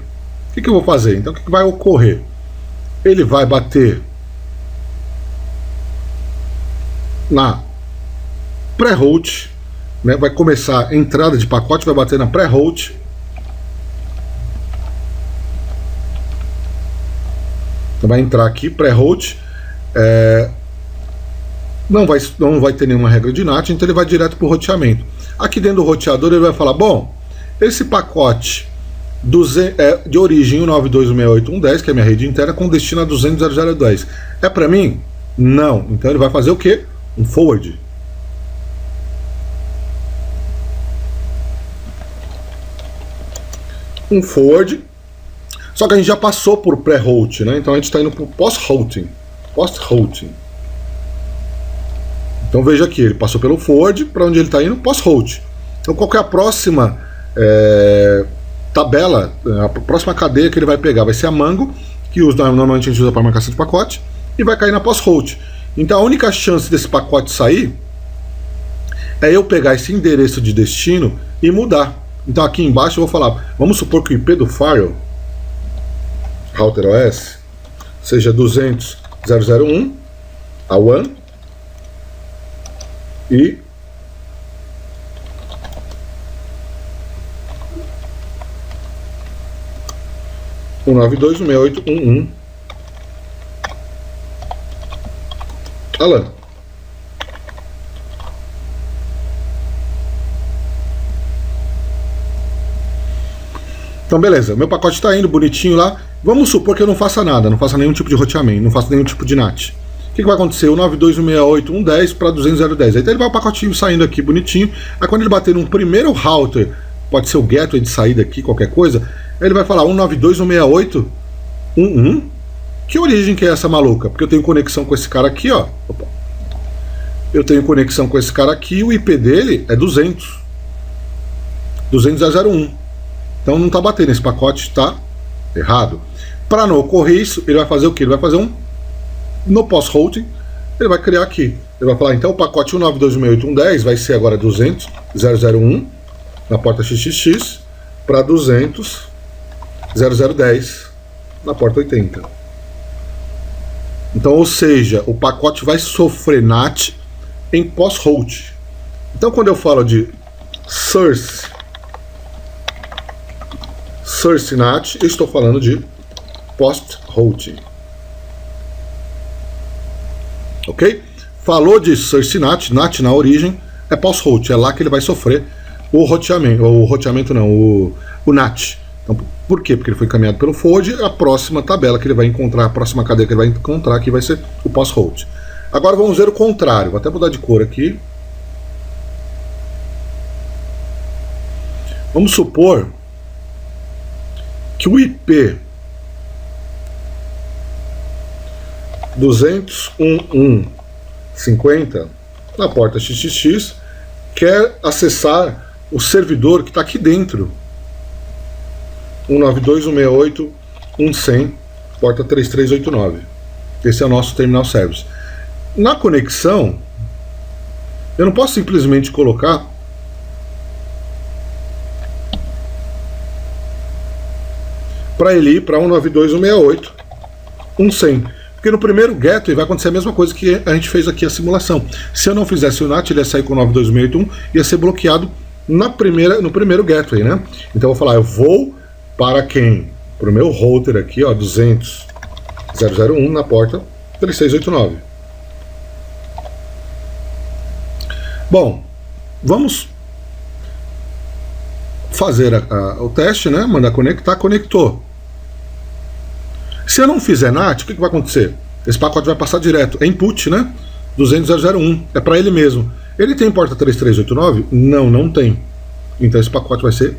O que eu vou fazer? Então o que vai ocorrer? Ele vai bater na pré-route, né? Vai começar a entrada de pacote, vai bater na pré-route. Então vai entrar aqui, pré-route. Não vai ter nenhuma regra de NAT, então ele vai direto para o roteamento. Aqui dentro do roteador ele vai falar, bom, esse pacote de origem 192.168.1.10, que é a minha rede interna, com destino a 200.0.0.10. É para mim? Não. Então ele vai fazer o quê? Um forward. Um forward. Só que a gente já passou por pré-route, né? Então a gente está indo para o post-routing. Post-routing. Então veja aqui, ele passou pelo forward, para onde ele está indo? Post-route. Então qual que é a próxima tabela, a próxima cadeia que ele vai pegar? Vai ser a Mango, que normalmente a gente usa para marcação de pacote, e vai cair na post-route. Então a única chance desse pacote sair é eu pegar esse endereço de destino e mudar. Então aqui embaixo eu vou falar, vamos supor que o IP do firewall, router OS, seja 200.0.0.1 a 1 e 192.168.1.1 Alan. Então beleza, meu pacote está indo bonitinho lá. Vamos supor que eu não faça nada, não faça nenhum tipo de roteamento, não faça nenhum tipo de NAT. O que vai acontecer? O 192.168.1.10 para 200.0.10. Então ele vai o pacotinho saindo aqui bonitinho. Aí quando ele bater num primeiro router, pode ser o gateway de saída aqui, qualquer coisa, ele vai falar 192.168.1.1. Que origem que é essa maluca? Porque eu tenho conexão com esse cara aqui, ó. Opa. Eu tenho conexão com esse cara aqui, o IP dele é 200.0.0.1. Então não está batendo, esse pacote está errado. Para não ocorrer isso, ele vai fazer o que? Ele vai fazer no post-routing, ele vai criar aqui. Ele vai falar, então o pacote 192.168.1.10 vai ser agora 200.0.0.1 na porta XXX para 200.0.0.10 na porta 80. Então, ou seja, o pacote vai sofrer NAT em post-route. Então, quando eu falo de source NAT, eu estou falando de post-route. Ok? Falou de source NAT, NAT na origem, é post-route, é lá que ele vai sofrer o roteamento, o NAT. Então, por quê? Porque ele foi encaminhado pelo forward, a próxima tabela que ele vai encontrar, a próxima cadeia que ele vai encontrar aqui vai ser o post-route. Agora vamos ver o contrário, vou até mudar de cor aqui. Vamos supor que o IP 201.1.50 na porta XXX, quer acessar o servidor que está aqui dentro, 192.168.1.100, porta 3389. Esse é o nosso terminal service. Na conexão, eu não posso simplesmente colocar para ele ir para 192.168.1.100, porque no primeiro gateway vai acontecer a mesma coisa que a gente fez aqui a simulação. Se eu não fizesse o NAT, ele ia sair com 92.168.1, ia ser bloqueado no primeiro gateway, né? Então eu vou falar, eu vou para quem? Para o meu router aqui, ó, 200.001 na porta 3689. Bom, vamos fazer o teste, né? Mandar conectar, conectou. Se eu não fizer NAT, o que vai acontecer? Esse pacote vai passar direto. É input, né? 200.001. É para ele mesmo. Ele tem porta 3389? Não, não tem. Então esse pacote vai ser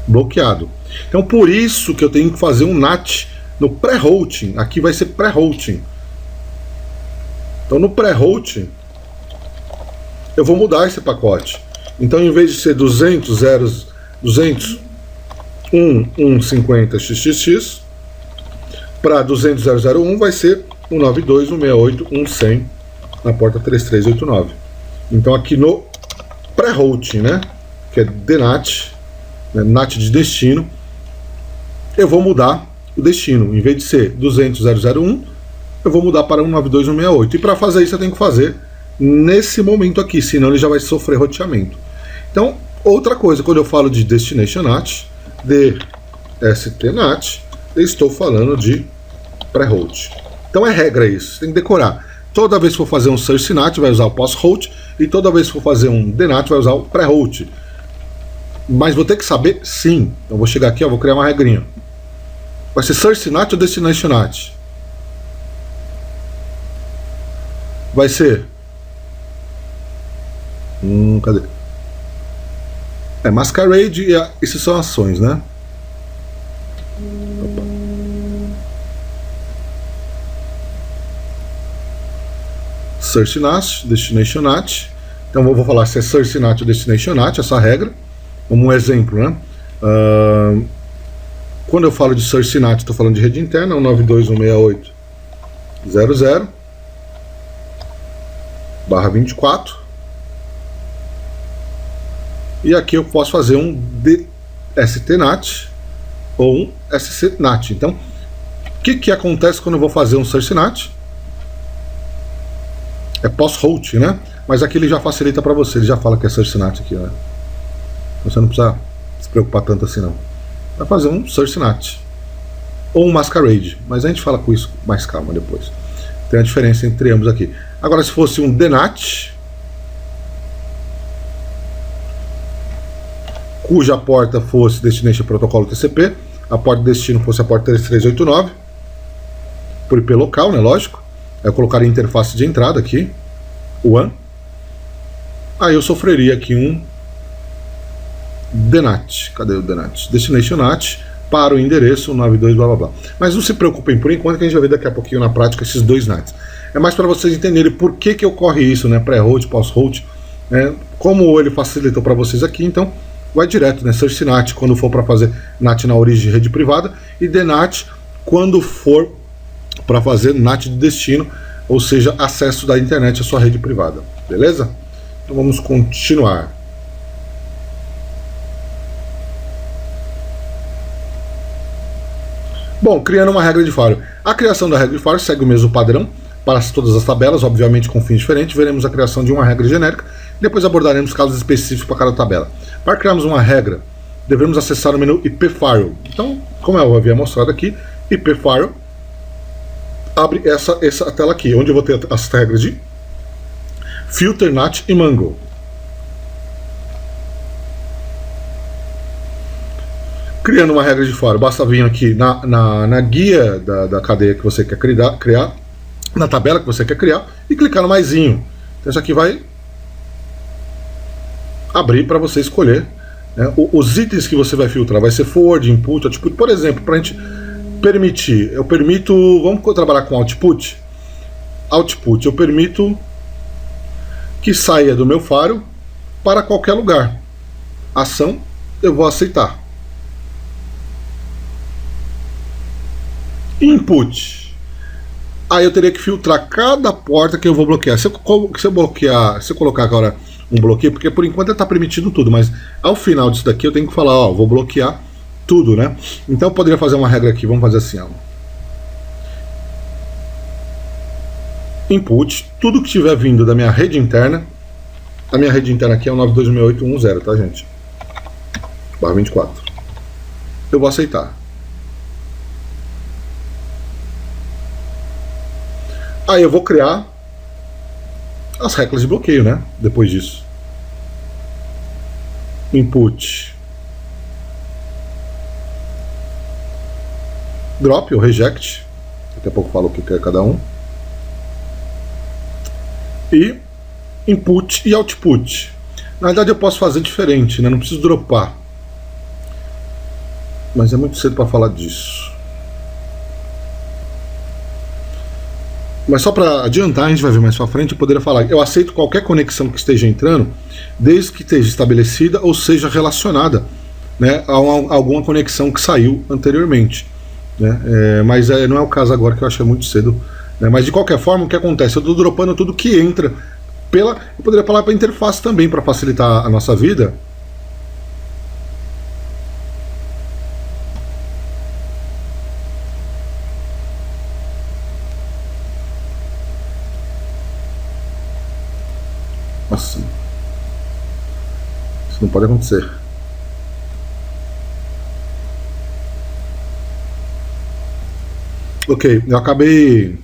bloqueado. Então por isso que eu tenho que fazer um NAT no pré-routing. Aqui vai ser pré-routing. Então no pré-routing eu vou mudar esse pacote. Então em vez de ser 201.1.50 XXX para 200.001 vai ser 192.168.1.100 na porta 3389. Então aqui no pré-routing, né, que é DNAT, né, NAT de destino, eu vou mudar o destino. Em vez de ser 200.001, eu vou mudar para 192.168. E para fazer isso eu tenho que fazer nesse momento aqui, senão ele já vai sofrer roteamento. Então, outra coisa, quando eu falo de Destination NAT, DST-NAT, eu estou falando de pré-route. Então é regra isso, tem que decorar. Toda vez que for fazer um Source NAT vai usar o post-route, e toda vez que for fazer um DNAT vai usar o pré-route. Mas vou ter que saber sim. Então vou chegar aqui, ó, vou criar uma regrinha. Vai ser Source NAT ou Destination NAT? Vai ser... cadê? É Masquerade e essas são ações, né? Opa. Source NAT, Destination NAT. Então eu vou falar se é Source NAT ou Destination NAT, essa regra. Como um exemplo, né? Quando eu falo de Source NAT, estou falando de rede interna, 192.168.00/24. E aqui eu posso fazer um DST-NAT ou um SC-NAT. Então, o que acontece quando eu vou fazer um Source NAT? É post-route, né? Mas aqui ele já facilita para você, ele já fala que é Source NAT aqui, né? Você não precisa se preocupar tanto assim, não. Vai fazer um Source NAT ou um Masquerade, mas a gente fala com isso com mais calma depois. Tem a diferença entre ambos aqui. Agora, se fosse um DNAT, cuja porta fosse Destination Protocolo TCP, a porta de destino fosse a porta 3389, por IP local, né, lógico. Aí eu colocaria a interface de entrada aqui, WAN. Aí eu sofreria aqui um DNAT. Cadê o DNAT? Destination NAT para o endereço 92 blá blá blá. Mas não se preocupem por enquanto, que a gente vai ver daqui a pouquinho na prática esses dois NATs. É mais para vocês entenderem por que ocorre isso, né? Pré-route, post-route, né? Como ele facilitou para vocês aqui, então vai direto, né? Source NAT quando for para fazer NAT na origem de rede privada, e DNAT quando for para fazer NAT de destino, ou seja, acesso da internet à sua rede privada. Beleza? Então vamos continuar. Bom, criando uma regra de firewall. A criação da regra de firewall segue o mesmo padrão para todas as tabelas, obviamente com fins diferentes. Veremos a criação de uma regra genérica, depois abordaremos casos específicos para cada tabela. Para criarmos uma regra, devemos acessar o menu IP Firewall. Então, como eu havia mostrado aqui, IP Firewall abre essa tela aqui, onde eu vou ter as regras de Filter, NAT e Mango. Criando uma regra de firewall, basta vir aqui na guia da cadeia que você quer criar, na tabela que você quer criar, e clicar no maisinho. Então isso aqui vai abrir para você escolher, né, os itens que você vai filtrar. Vai ser forward, input, output. Por exemplo, para a gente permitir, vamos trabalhar com output. output, eu permito que saia do meu Firewall para qualquer lugar. Ação, eu vou aceitar. Input. Aí eu teria que filtrar cada porta que eu vou bloquear. Se eu colocar agora um bloqueio, porque por enquanto ele está permitindo tudo, mas ao final disso daqui eu tenho que falar, ó, vou bloquear tudo, né? Então eu poderia fazer uma regra aqui, vamos fazer assim, ó. Input, tudo que estiver vindo da minha rede interna, a minha rede interna aqui é o 92.168.1.0, tá, gente? Barra 24. Eu vou aceitar. Aí eu vou criar as regras de bloqueio, né? Depois disso. Input. Drop ou reject. Daqui a pouco eu falo o que é cada um. E input e output. Na verdade eu posso fazer diferente, né? Não preciso dropar. Mas é muito cedo para falar disso. Mas só para adiantar, a gente vai ver mais para frente, eu poderia falar, eu aceito qualquer conexão que esteja entrando, desde que esteja estabelecida ou seja relacionada, né, a alguma conexão que saiu anteriormente, né? Mas não é o caso agora, que eu acho muito cedo, né? Mas de qualquer forma, o que acontece? Eu estou dropando tudo que entra eu poderia falar para a interface também, para facilitar a nossa vida. Nossa, isso não pode acontecer. Ok, eu acabei,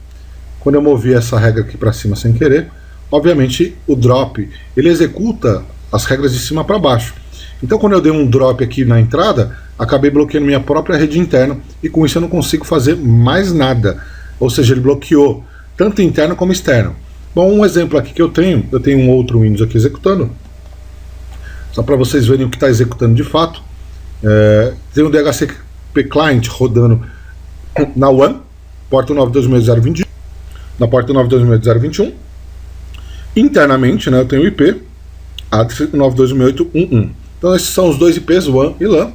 quando eu movi essa regra aqui para cima sem querer, obviamente o drop, ele executa as regras de cima para baixo. Então quando eu dei um drop aqui na entrada, acabei bloqueando minha própria rede interna e com isso eu não consigo fazer mais nada. Ou seja, ele bloqueou tanto interno como externo. Bom, um exemplo aqui que eu tenho um outro Windows aqui executando, só para vocês verem o que está executando de fato. Tem um DHCP Client rodando na WAN, porta 92.0.21, na porta 92.0.21. Internamente, né, eu tenho o IP address 92.168.1.1. Então esses são os dois IPs, WAN e LAN.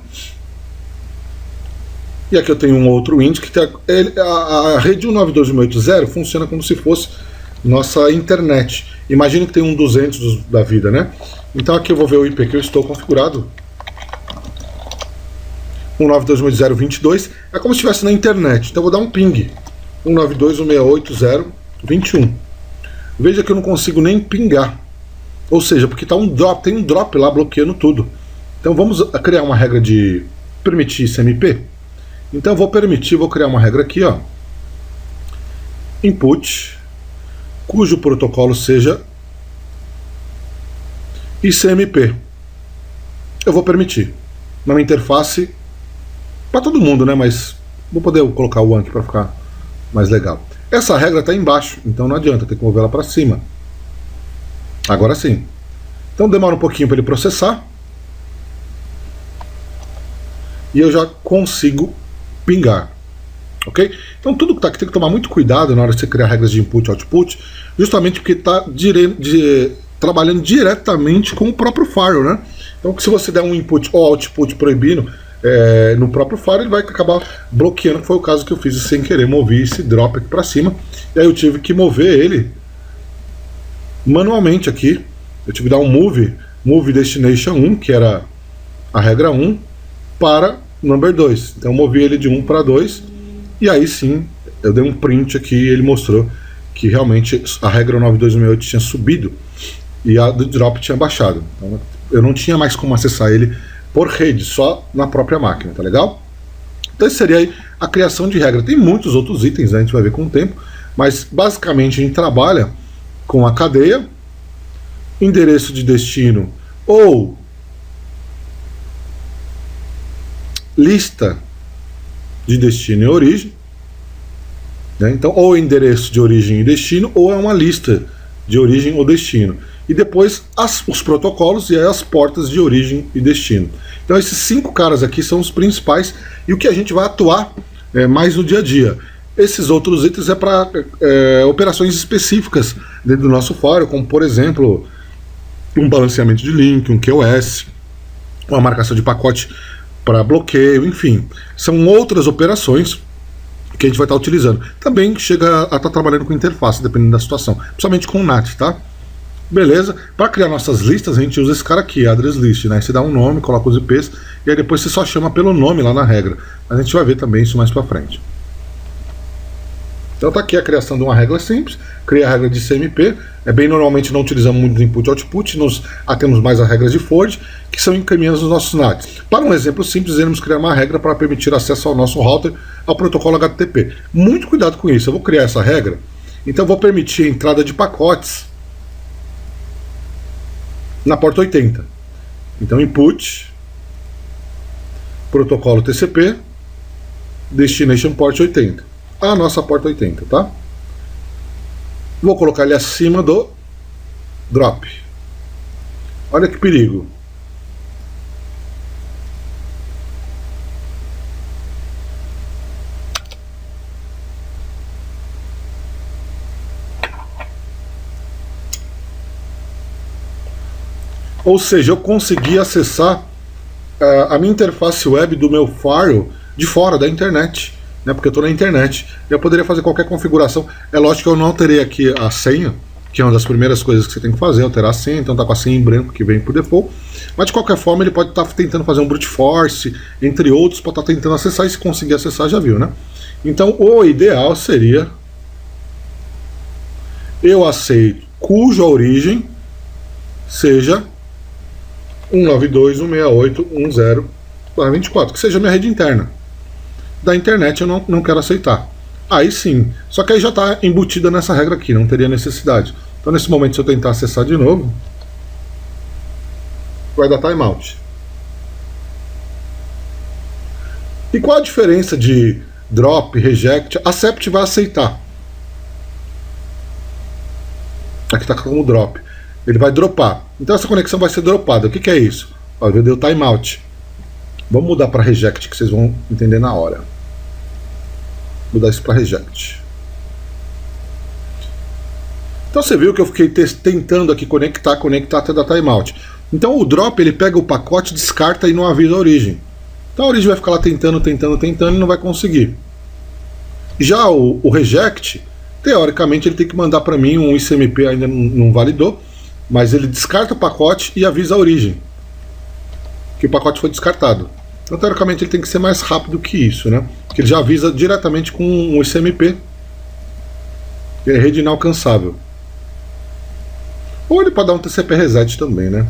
E aqui eu tenho um outro Windows que tem a rede 192.168.0 funciona como se fosse nossa internet. Imagine que tem um 200 da vida, né? Então aqui eu vou ver o IP que eu estou configurado. 192.168.0.22 é como se estivesse na internet. Então eu vou dar um ping. 192.168.0.21. Veja que eu não consigo nem pingar. Ou seja, porque tá tem um drop lá bloqueando tudo. Então vamos criar uma regra de permitir CMP. Então eu vou criar uma regra aqui, ó. Input, cujo protocolo seja ICMP. Eu vou permitir na minha interface para todo mundo, né? Mas vou poder colocar o aqui para ficar mais legal. Essa regra está embaixo, então não adianta, tem que mover ela para cima. Agora sim. Então demora um pouquinho para ele processar e eu já consigo pingar. Ok? Então tudo que está aqui tem que tomar muito cuidado na hora de você criar regras de input e output, justamente porque está trabalhando diretamente com o próprio firewall, né? Então se você der um input ou output proibindo no próprio firewall, ele vai acabar bloqueando, que foi o caso que eu fiz sem querer, movi esse drop aqui para cima, e aí eu tive que mover ele manualmente aqui. Eu tive que dar um move destination 1, que era a regra 1, para number 2. Então eu movi ele de 1 para 2, e aí sim, eu dei um print aqui e ele mostrou que realmente a regra 92.168 tinha subido e a do drop tinha baixado. Então eu não tinha mais como acessar ele por rede, só na própria máquina, tá legal? Então esse seria aí a criação de regra. Tem muitos outros itens, né, a gente vai ver com o tempo, mas basicamente a gente trabalha com a cadeia, endereço de destino ou lista de destino e origem, né? Então ou endereço de origem e destino, ou é uma lista de origem ou destino, e depois os protocolos e as portas de origem e destino. Então esses 5 caras aqui são os principais e o que a gente vai atuar mais no dia a dia. Esses outros itens é para operações específicas dentro do nosso firewall, como por exemplo um balanceamento de link, um QoS, uma marcação de pacote para bloqueio, enfim, são outras operações que a gente vai estar utilizando. Também chega a estar trabalhando com interface, dependendo da situação, principalmente com o NAT, tá? Beleza? Para criar nossas listas, a gente usa esse cara aqui, address list, né? Você dá um nome, coloca os IPs, e aí depois você só chama pelo nome lá na regra. Mas a gente vai ver também isso mais para frente. Então tá aqui a criação de uma regra simples, cria a regra de CMP, bem normalmente não utilizamos muito input e output, nos atemos mais a regras de forward, que são encaminhadas nos nossos NATs. Para um exemplo simples, iremos criar uma regra para permitir acesso ao nosso router ao protocolo HTTP. Muito cuidado com isso, eu vou criar essa regra, então eu vou permitir a entrada de pacotes na porta 80. Então input, protocolo TCP, destination port 80. A nossa porta 80, tá? Vou colocar ele acima do drop. Olha que perigo. Ou seja, eu consegui acessar a minha interface web do meu firewall de fora da internet. Né, porque eu estou na internet, eu poderia fazer qualquer configuração. É lógico que eu não alterei aqui a senha, que é uma das primeiras coisas que você tem que fazer, alterar a senha, então está com a senha em branco que vem por default, mas de qualquer forma ele pode estar tentando fazer um brute force, entre outros, para estar tentando acessar, e se conseguir acessar já viu, né? Então o ideal seria eu aceito cuja origem seja 192.168.10/24, que seja minha rede interna. Da internet eu não quero aceitar. Aí sim, só que aí já está embutida nessa regra aqui, não teria necessidade. Então nesse momento, se eu tentar acessar de novo, vai dar timeout. E qual a diferença de drop, reject? Accept vai aceitar. Aqui está como drop. Ele vai dropar. Então essa conexão vai ser dropada. O que é isso? Olha, deu timeout. Vamos mudar para reject, que vocês vão entender na hora. Mudar isso para reject. Então você viu que eu fiquei tentando aqui conectar até dar timeout. Então o drop, ele pega o pacote, descarta e não avisa a origem. Então a origem vai ficar lá tentando e não vai conseguir. Já o reject, teoricamente ele tem que mandar para mim um ICMP, ainda não validou, mas ele descarta o pacote e avisa a origem, que o pacote foi descartado. Então, teoricamente, ele tem que ser mais rápido que isso, né? Porque ele já avisa diretamente com um ICMP, que é rede inalcançável. Ou ele pode dar um TCP reset também, né?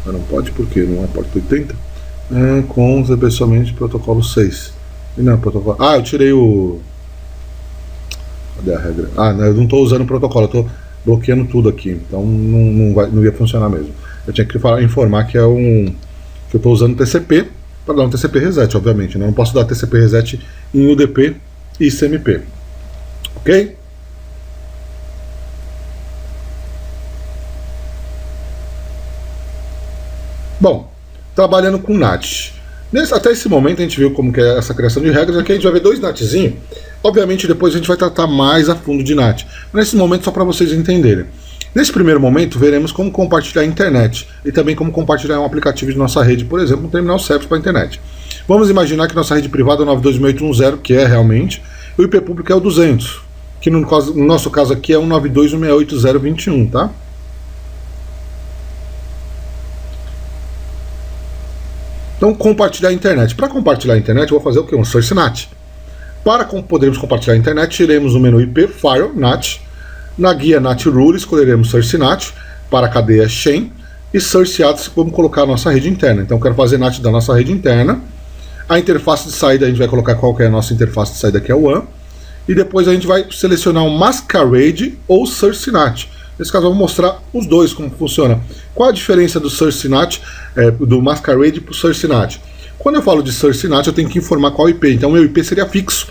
Mas não pode porque não é porta 80. Com especialmente protocolo 6. E não é protocolo. Ah, eu tirei o... Cadê a regra? Ah, eu não estou usando o protocolo, eu estou bloqueando tudo aqui, então não ia funcionar mesmo. Eu tinha que informar que que eu estou usando TCP para dar um TCP reset, obviamente, né? Eu não posso dar TCP reset em UDP e ICMP. Ok? Bom, trabalhando com NAT. Até esse momento a gente viu como que é essa criação de regras. Aqui a gente vai ver dois NATzinhos. Obviamente depois a gente vai tratar mais a fundo de NAT. Mas nesse momento só para vocês entenderem. Nesse primeiro momento veremos como compartilhar a internet e também como compartilhar um aplicativo de nossa rede, por exemplo, um terminal service para a internet. Vamos imaginar que nossa rede privada é o 92.168.1.0, que é realmente, e o IP público é o 200, que no nosso caso aqui é o 192.168.0.21, tá? Então, compartilhar a internet. Para compartilhar a internet, eu vou fazer o quê? Um source NAT. Para podermos compartilhar a internet, iremos no menu IP, File, NAT. Na guia NAT Rule, escolheremos source NAT para a cadeia chain e source address, vamos colocar a nossa rede interna. Então, eu quero fazer NAT da nossa rede interna. A interface de saída, a gente vai colocar qual que é a nossa interface de saída, que é o WAN. E depois a gente vai selecionar o Masquerade ou Source NAT. Nesse caso eu vou mostrar os dois, como funciona. Qual a diferença do Source NAT, do Masquerade para o Source NAT? Quando eu falo de Source NAT, eu tenho que informar qual IP. Então o meu IP seria fixo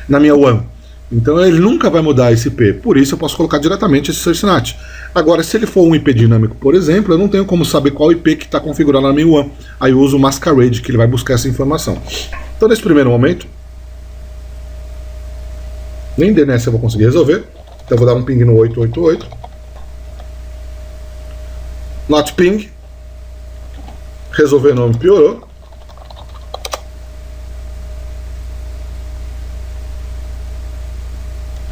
na minha WAN. Então ele nunca vai mudar esse IP, por isso eu posso colocar diretamente esse SourceNAT. Agora, se ele for um IP dinâmico, por exemplo, eu não tenho como saber qual IP que está configurado na minha WAN. Aí eu uso o Masquerade, que ele vai buscar essa informação. Então nesse primeiro momento, nem DNS eu vou conseguir resolver, então eu vou dar um ping no 888. Not ping. Resolver nome piorou.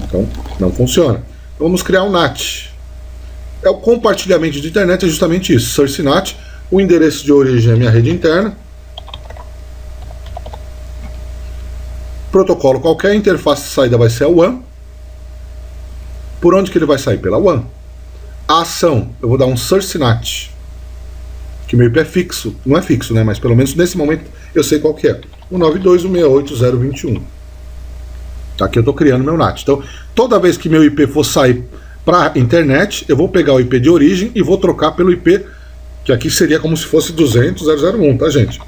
Então, não funciona. Então, vamos criar um NAT. O compartilhamento de internet é justamente isso. SourceNAT, o endereço de origem é minha rede interna. Protocolo qualquer, interface de saída vai ser a WAN. Por onde que ele vai sair? Pela WAN. A ação, eu vou dar um SourceNAT, que meu IP é fixo. Não é fixo, né? Mas pelo menos nesse momento eu sei qual que é. 192.168.0.21. Aqui eu estou criando meu NAT. Então, toda vez que meu IP for sair para a internet, eu vou pegar o IP de origem e vou trocar pelo IP, que aqui seria como se fosse 200.0.0.1, tá, gente?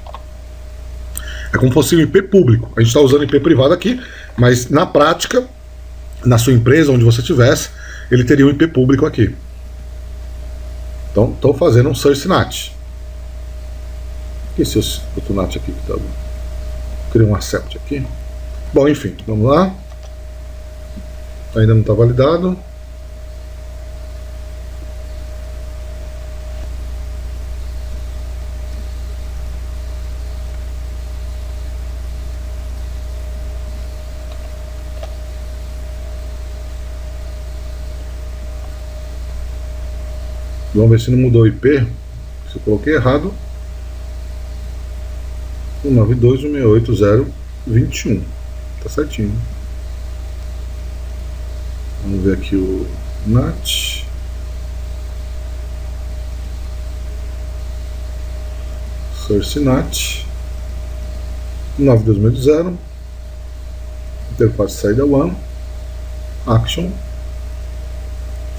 É como se fosse um IP público. A gente está usando IP privado aqui, mas na prática, na sua empresa, onde você estivesse, ele teria um IP público aqui. Então, estou fazendo um SourceNAT. O que é esse outro NAT aqui que tá? Criei um accept aqui. Bom, enfim, vamos lá. Ainda não está validado. Vamos ver se não mudou o IP. Se eu coloquei errado. 192.168.0.21. Tá certinho. Vamos ver aqui o NAT. SourceNAT 92.0. Interface saída WAN. Action.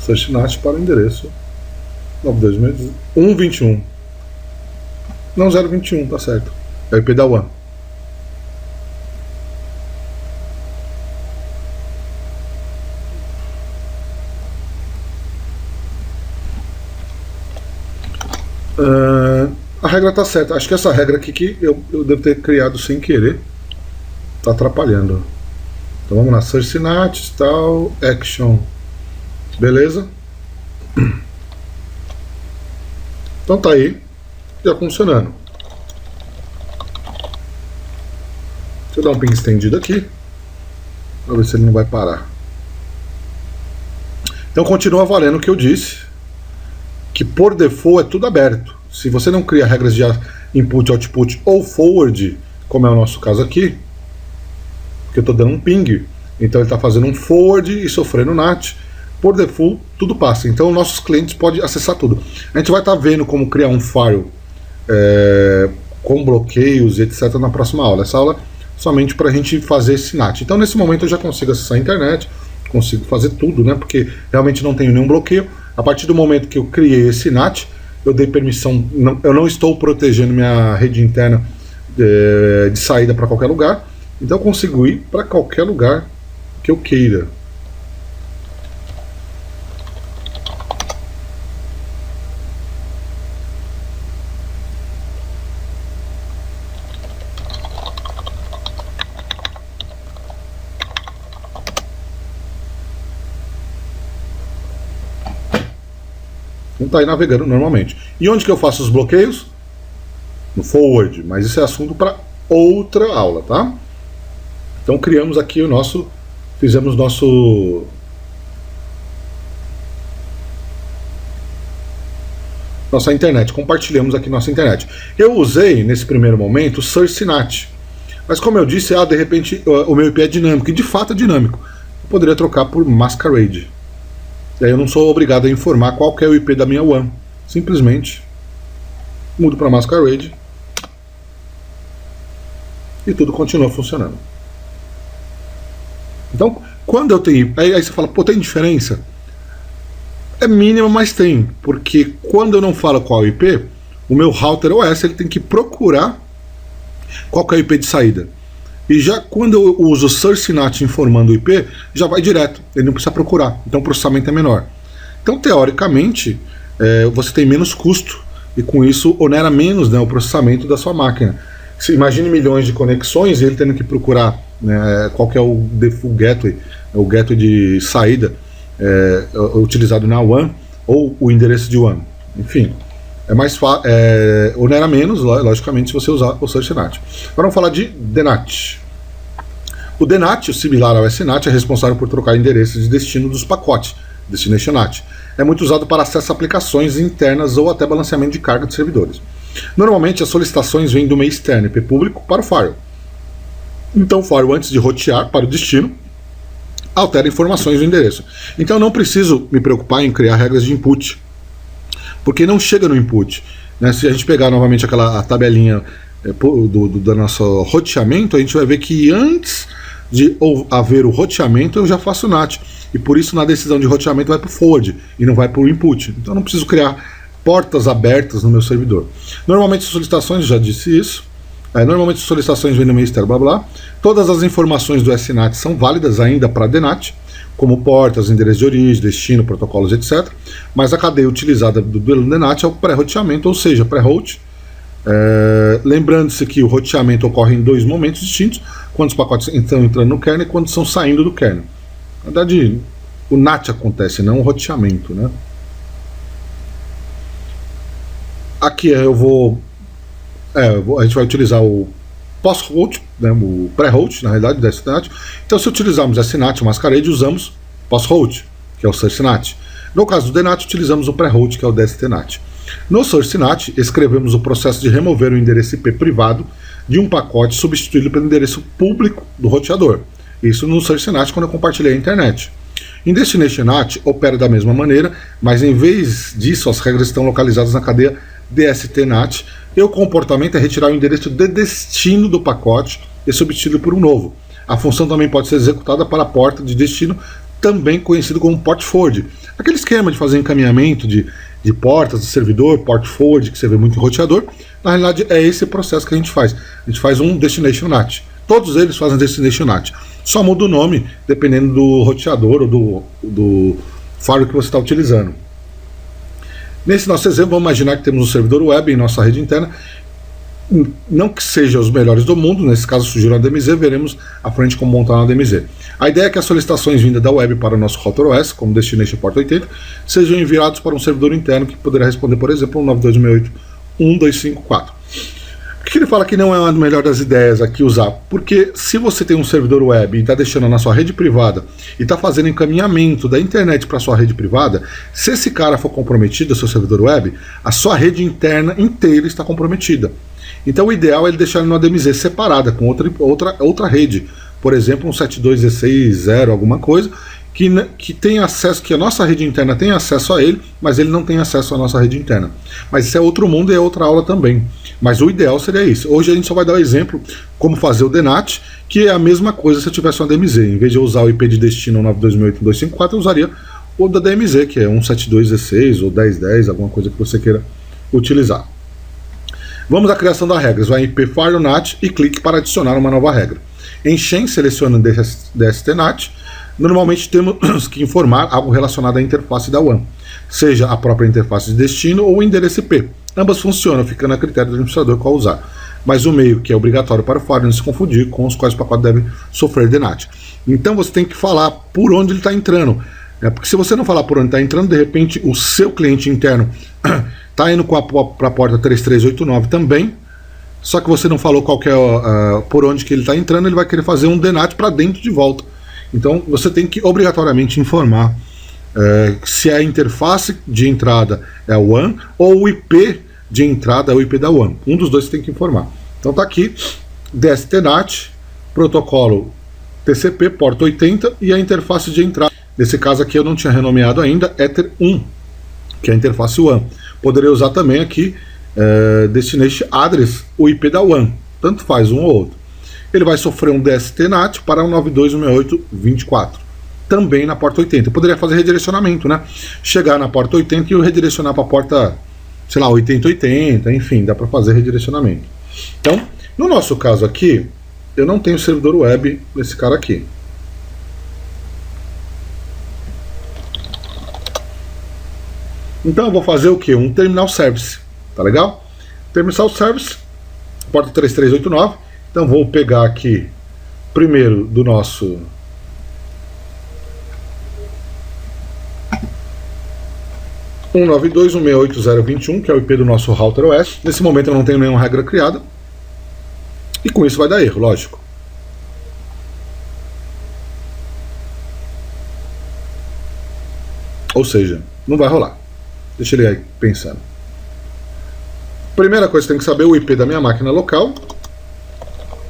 SourceNAT para o endereço 92.121. Não, 0.21, tá certo. É o IP da WAN. A regra está certa. Acho que essa regra aqui que eu devo ter criado sem querer está atrapalhando. Então vamos lá, SourceNAT, tal, action. Beleza? Então tá aí, já funcionando. Deixa eu dar um ping estendido aqui, para ver se ele não vai parar. Então continua valendo o que eu disse, que por default é tudo aberto. Se você não cria regras de input, output ou forward, como é o nosso caso aqui, porque eu estou dando um ping, então ele está fazendo um forward e sofrendo NAT, por default tudo passa. Então nossos clientes podem acessar tudo. A gente vai estar vendo como criar um file com bloqueios e etc. na próxima aula. Essa aula é somente para a gente fazer esse NAT. Então nesse momento eu já consigo acessar a internet, consigo fazer tudo, né? Porque realmente não tenho nenhum bloqueio. A partir do momento que eu criei esse NAT, eu dei permissão, eu não estou protegendo minha rede interna de saída para qualquer lugar, então eu consigo ir para qualquer lugar que eu queira. Não está aí navegando normalmente. E onde que eu faço os bloqueios? No forward, mas isso é assunto para outra aula, tá? Então criamos aqui o nossa internet, compartilhamos aqui nossa internet. Eu usei nesse primeiro momento o SourceNAT, mas como eu disse, de repente o meu IP é dinâmico, e de fato é dinâmico. Eu poderia trocar por Masquerade. E aí eu não sou obrigado a informar qual que é o IP da minha WAN. Simplesmente mudo para Masquerade e tudo continua funcionando. Então, quando eu tenho... Aí você fala, pô, tem diferença? É mínima, mas tem. Porque quando eu não falo qual é o IP, o meu router OS ele tem que procurar qual que é o IP de saída. E já quando eu uso o SourceNAT informando o IP, já vai direto, ele não precisa procurar, então o processamento é menor. Então, teoricamente, você tem menos custo e com isso onera menos, né, o processamento da sua máquina. Você imagine milhões de conexões e ele tendo que procurar, né, qual que é o default gateway, o gateway de saída utilizado na WAN ou o endereço de WAN. Enfim, é mais onera menos, logicamente, se você usar o SourceNAT. Agora vamos falar de DNAT. O DNAT, similar ao SNAT, é responsável por trocar endereços de destino dos pacotes, Destination NAT. É muito usado para acesso a aplicações internas ou até balanceamento de carga de servidores. Normalmente as solicitações vêm do meio externo, IP público, para o firewall. Então o firewall, antes de rotear para o destino, altera informações do endereço. Então eu não preciso me preocupar em criar regras de input, porque não chega no input, né? Se a gente pegar novamente a tabelinha do nosso roteamento, a gente vai ver que antes de haver o roteamento eu já faço o NAT, e por isso na decisão de roteamento vai para o forward e não vai para o input. Então eu não preciso criar portas abertas no meu servidor. Normalmente as solicitações, já disse isso, normalmente as solicitações vêm no meio externo, blá blá. Todas as informações do SNAT são válidas ainda para DNAT, como portas, endereço de origem, destino, protocolos, etc. Mas a cadeia utilizada do DNAT é o pré-roteamento, ou seja, pré-rote. Lembrando-se que o roteamento ocorre em dois momentos distintos, quando os pacotes estão entrando no kernel e quando estão saindo do kernel. Na verdade, o NAT acontece, não o roteamento, né? Aqui a gente vai utilizar o post-route, né, o pré-route, na realidade, da SNAT. Então, se utilizarmos SNAT, o Masquerade, usamos post-route, que é o SourceNAT. No caso do DNAT, utilizamos o pré-route, que é o DSTNAT. No SourceNAT, escrevemos o processo de remover o endereço IP privado de um pacote substituído pelo endereço público do roteador. Isso no SourceNAT, quando eu compartilhei a internet. Em Destination NAT, opera da mesma maneira, mas em vez disso, as regras estão localizadas na cadeia DSTNAT, e o comportamento é retirar o endereço de destino do pacote e substituí-lo por um novo. A função também pode ser executada para a porta de destino, também conhecido como port forward. Aquele esquema de fazer encaminhamento de portas de servidor, port forward, que você vê muito em roteador, na realidade é esse processo que a gente faz. A gente faz um Destination NAT. Todos eles fazem Destination NAT. Só muda o nome dependendo do roteador ou do firewall que você está utilizando. Nesse nosso exemplo, vamos imaginar que temos um servidor web em nossa rede interna, não que seja os melhores do mundo, nesse caso surgiu a DMZ, veremos à frente como montar uma DMZ. A ideia é que as solicitações vindas da web para o nosso router OS, como Destination Port 80, sejam enviadas para um servidor interno que poderá responder, por exemplo, um 92.168.1.254. Por que ele fala que não é a melhor das ideias aqui usar? Porque se você tem um servidor web e está deixando na sua rede privada e está fazendo encaminhamento da internet para a sua rede privada, se esse cara for comprometido, o seu servidor web, a sua rede interna inteira está comprometida. Então o ideal é ele deixar ele numa DMZ separada, com outra rede. Por exemplo, um 72.16.0, alguma coisa, que tem acesso, que a nossa rede interna tem acesso a ele, mas ele não tem acesso à nossa rede interna. Mas isso é outro mundo e é outra aula também. Mas o ideal seria isso. Hoje a gente só vai dar o exemplo como fazer o DNAT, que é a mesma coisa se eu tivesse uma DMZ. Em vez de eu usar o IP de destino 92.168.254, eu usaria o da DMZ, que é 172.16 ou 10.10, alguma coisa que você queira utilizar. Vamos à criação das regras. Vai em IP Firewall NAT e clique para adicionar uma nova regra. Em Chain, selecione DSTNAT. Normalmente temos que informar algo relacionado à interface da WAN, seja a própria interface de destino ou o endereço IP. Ambas funcionam, ficando a critério do administrador qual usar. Mas o meio, que é obrigatório para o firewall, não se confundir com os quais o pacote deve sofrer DNAT. Então você tem que falar por onde ele está entrando. Porque se você não falar por onde está entrando, de repente o seu cliente interno está indo para a porta 3389 também, só que você não falou qual que é, por onde que ele está entrando, ele vai querer fazer um DNAT para dentro de volta. Então você tem que obrigatoriamente informar se a interface de entrada é a WAN ou o IP de entrada é o IP da WAN. Um dos dois você tem que informar. Então está aqui, DSTNAT, protocolo TCP, porta 80 e a interface de entrada. Nesse caso aqui eu não tinha renomeado ainda, Ether 1, que é a interface WAN. Poderia usar também aqui Destination Address, o IP da WAN. Tanto faz um ou outro. Ele vai sofrer um DSTNAT para um 92.168.24. Também na porta 80. Eu poderia fazer redirecionamento, né? Chegar na porta 80 e eu redirecionar para a porta, sei lá, 8080, enfim, dá para fazer redirecionamento. Então, no nosso caso aqui, eu não tenho servidor web nesse cara aqui. Então eu vou fazer o que? Um terminal service, tá legal? Terminal service, porta 3389. Então vou pegar aqui primeiro do nosso (192.168.0.21), que é o IP do nosso router OS. Nesse momento eu não tenho nenhuma regra criada. E com isso vai dar erro, lógico. Ou seja, não vai rolar. Deixa ele aí pensando. Primeira coisa, tem que saber o IP da minha máquina local,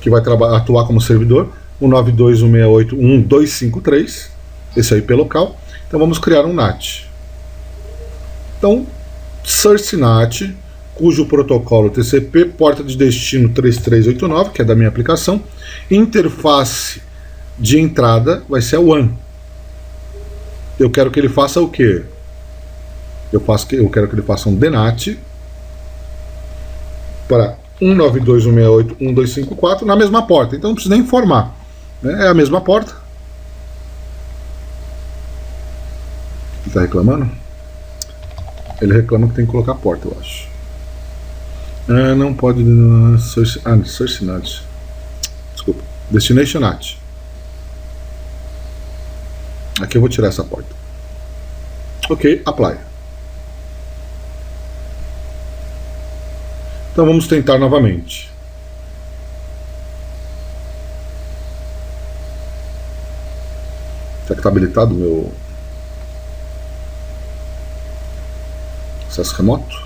que vai atuar como servidor, 192.168.1.253. Esse é o IP local. Então vamos criar um NAT. Então, source NAT, cujo protocolo TCP, porta de destino 3389, que é da minha aplicação, interface de entrada vai ser a WAN. Eu quero que ele faça o quê? Eu quero que ele faça um DNAT para 192.168.1.254 na mesma porta. Então não precisa nem informar, né? É a mesma porta. Ele está reclamando? Ele reclama que tem que colocar a porta, eu acho. Não pode. Source NAT. Desculpa. Destination NAT. Aqui eu vou tirar essa porta. Ok, apply. Então vamos tentar novamente. Será que está habilitado o meu acesso remoto?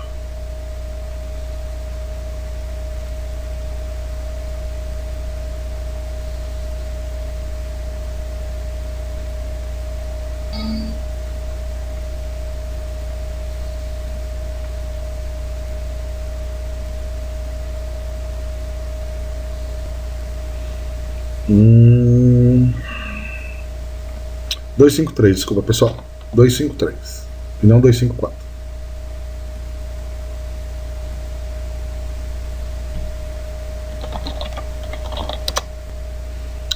Hum... 253, desculpa pessoal. 253 e não 254.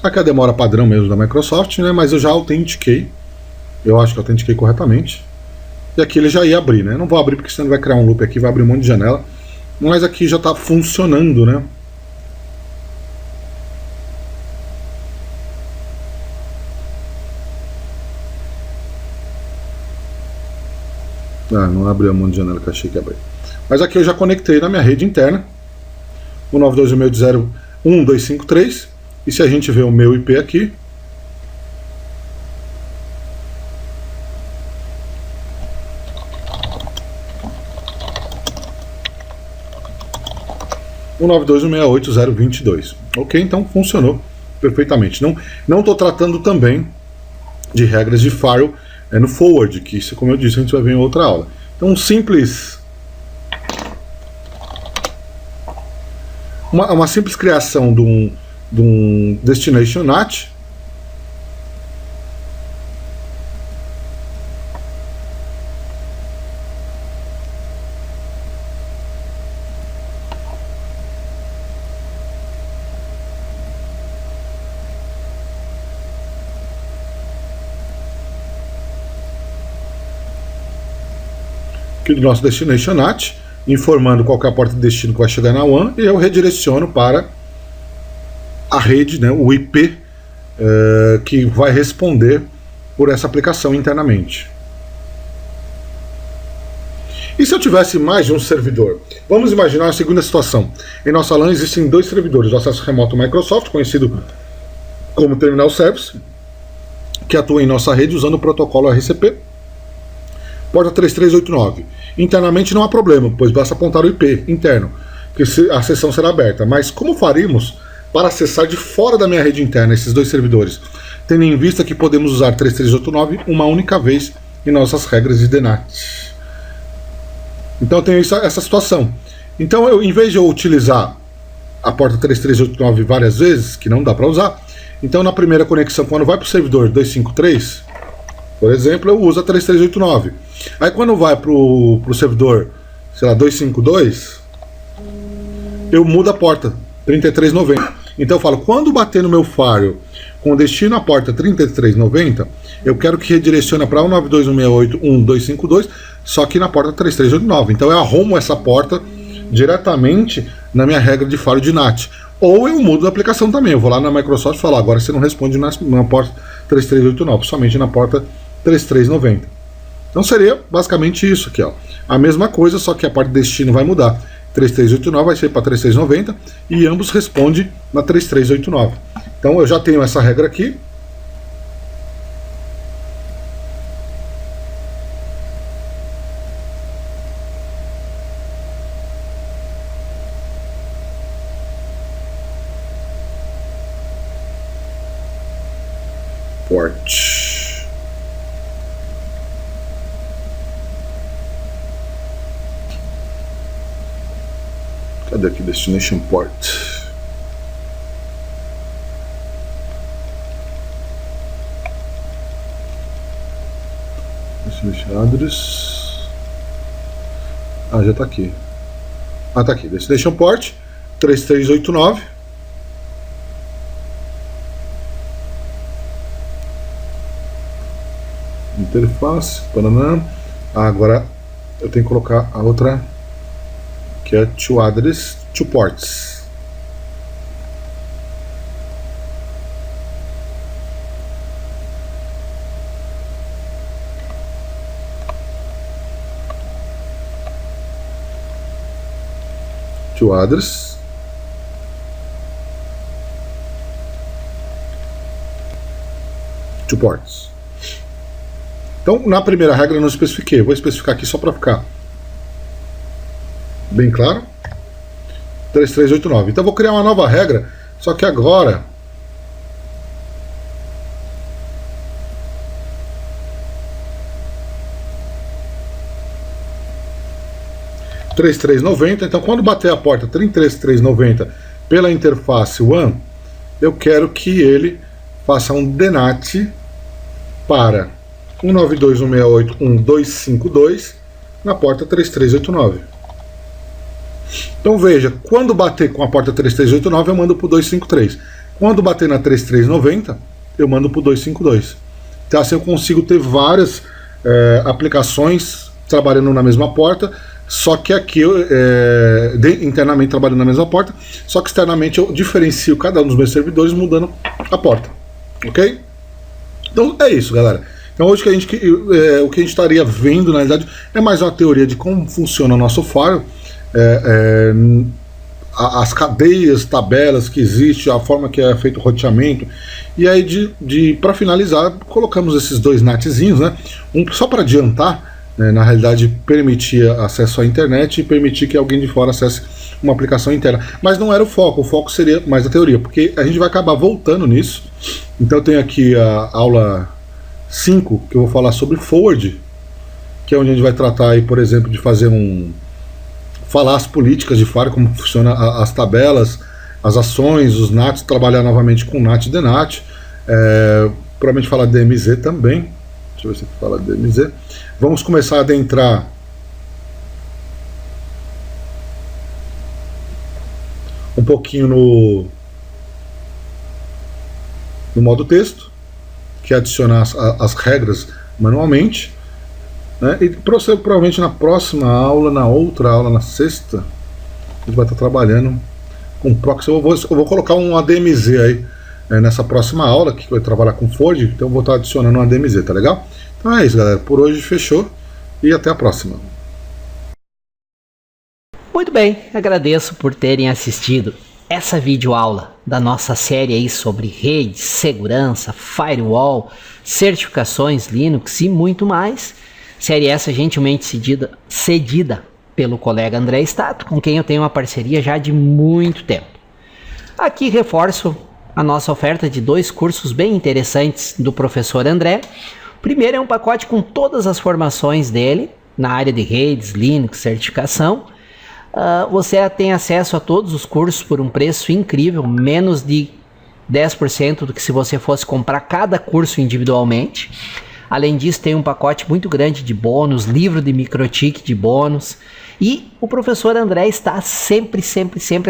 Aqui a demora padrão mesmo da Microsoft, né? Mas eu já autentiquei. Eu acho que autentiquei corretamente. E aqui ele já ia abrir, né? Não vou abrir porque senão vai criar um loop aqui, vai abrir um monte de janela. Mas aqui já está funcionando, né? Não abriu um monte de janela que eu achei que ia abrir. Mas aqui eu já conectei na minha rede interna 192.168.1.253. E se a gente ver o meu IP aqui, (192.168.0.22). Ok, então funcionou perfeitamente. Não estou tratando também de regras de firewall no forward, que isso, como eu disse, a gente vai ver em outra aula. Então um simples uma simples criação de um destination NAT aqui do nosso destination NAT, informando qual que é a porta de destino que vai chegar na WAN, e eu redireciono para a rede, né, o IP que vai responder por essa aplicação internamente. E se eu tivesse mais de um servidor? Vamos imaginar a segunda situação. Em nossa LAN existem dois servidores, o acesso remoto Microsoft, conhecido como Terminal Service, que atua em nossa rede usando o protocolo RCP, porta 3389. Internamente não há problema, pois basta apontar o IP interno, que a sessão será aberta. Mas como faríamos para acessar de fora da minha rede interna esses dois servidores, tendo em vista que podemos usar 3389 uma única vez em nossas regras de DNAT? Então eu tenho essa situação. Então, em vez de eu utilizar a porta 3389 várias vezes, que não dá para usar, então na primeira conexão, quando vai para o servidor 253, por exemplo, eu uso a 3389. Aí quando vai para o servidor, sei lá, 252, eu mudo a porta 3390. Então eu falo, quando bater no meu firewall com destino à porta 3390, eu quero que redirecione para 192.168.1.252, só que na porta 3389. Então eu arrumo essa porta diretamente na minha regra de firewall de NAT. Ou eu mudo a aplicação também. Eu vou lá na Microsoft e falo, agora você não responde na porta 3389, somente na porta 3390. Então seria basicamente isso aqui, ó. A mesma coisa, só que a parte de destino vai mudar. 3389 vai ser para 3390 e ambos respondem na 3389. Então eu já tenho essa regra aqui. Port. Cadê aqui? Destination Port. Destination Address. Ah, já tá aqui. Ah, tá aqui. Destination Port 3389. Interface, Paraná. Agora eu tenho que colocar a outra, que é to address, to ports. To address. To ports. Então, na primeira regra eu não especifiquei, eu vou especificar aqui só para ficar bem claro. 3389. Então eu vou criar uma nova regra, só que agora (3390). Então quando bater a porta 3390 pela interface WAN, eu quero que ele faça um DNAT para 192.168.1.252 na porta 3389. Então veja, quando bater com a porta 3389 eu mando para o 253. Quando bater na 3390 eu mando para o 252. Então assim eu consigo ter várias aplicações trabalhando na mesma porta, só que aqui internamente trabalhando na mesma porta, só que externamente eu diferencio cada um dos meus servidores mudando a porta. Ok? Então é isso, galera. Então hoje o que a gente estaria vendo, na realidade, é mais uma teoria de como funciona o nosso firewall, as cadeias, tabelas que existem, a forma que é feito o roteamento. E aí, para finalizar, colocamos esses dois NATzinhos, né? Um só para adiantar, né? Na realidade, permitir acesso à internet e permitir que alguém de fora acesse uma aplicação interna. Mas não era o foco seria mais a teoria, porque a gente vai acabar voltando nisso. Então eu tenho aqui a aula 5, que eu vou falar sobre forward, que é onde a gente vai tratar aí, por exemplo, de fazer falar as políticas de firewall, como funciona as tabelas, as ações, os NATs, trabalhar novamente com NAT e DNAT, provavelmente falar DMZ também. Deixa eu ver se fala DMZ. Vamos começar a adentrar um pouquinho no modo texto, que é adicionar as regras manualmente, né? E provavelmente na próxima aula, na outra aula, na sexta, a gente vai estar trabalhando com proxy. Eu vou colocar um ADMZ aí nessa próxima aula, que vai trabalhar com forward, então eu vou estar adicionando um ADMZ, tá legal? Então é isso, galera, por hoje fechou e até a próxima. Muito bem, agradeço por terem assistido essa videoaula da nossa série aí sobre redes, segurança, firewall, certificações Linux e muito mais. Série essa gentilmente cedida pelo colega André Stato, com quem eu tenho uma parceria já de muito tempo. Aqui reforço a nossa oferta de 2 cursos bem interessantes do professor André. O primeiro é um pacote com todas as formações dele na área de redes, Linux, certificação. Você tem acesso a todos os cursos por um preço incrível, menos de 10% do que se você fosse comprar cada curso individualmente. Além disso, tem um pacote muito grande de bônus, livro de microtik de bônus. E o professor André está sempre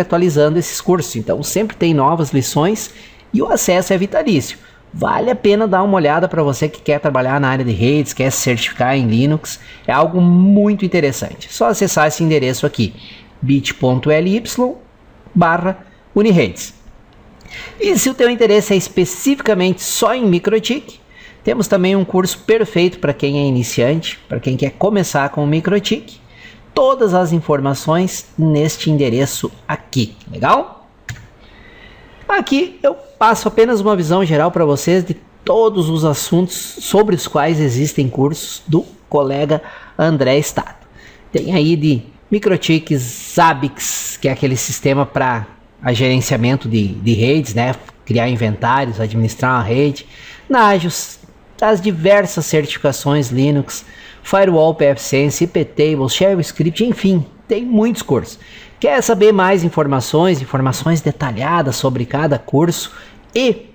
atualizando esses cursos. Então, sempre tem novas lições e o acesso é vitalício. Vale a pena dar uma olhada para você que quer trabalhar na área de redes, quer se certificar em Linux. É algo muito interessante. Só acessar esse endereço aqui, bit.ly/uniredes. E se o teu interesse é especificamente só em microtik, temos também um curso perfeito para quem é iniciante, para quem quer começar com o microtik. Todas as informações neste endereço aqui, legal? Aqui eu passo apenas uma visão geral para vocês de todos os assuntos sobre os quais existem cursos do colega André Stato. Tem aí de microtiks, Zabbix, que é aquele sistema para gerenciamento de redes, né? Criar inventários, administrar uma rede, Nagios, as diversas certificações Linux, Firewall, pfSense, iptables, Shell Script, enfim, tem muitos cursos. Quer saber mais informações detalhadas sobre cada curso e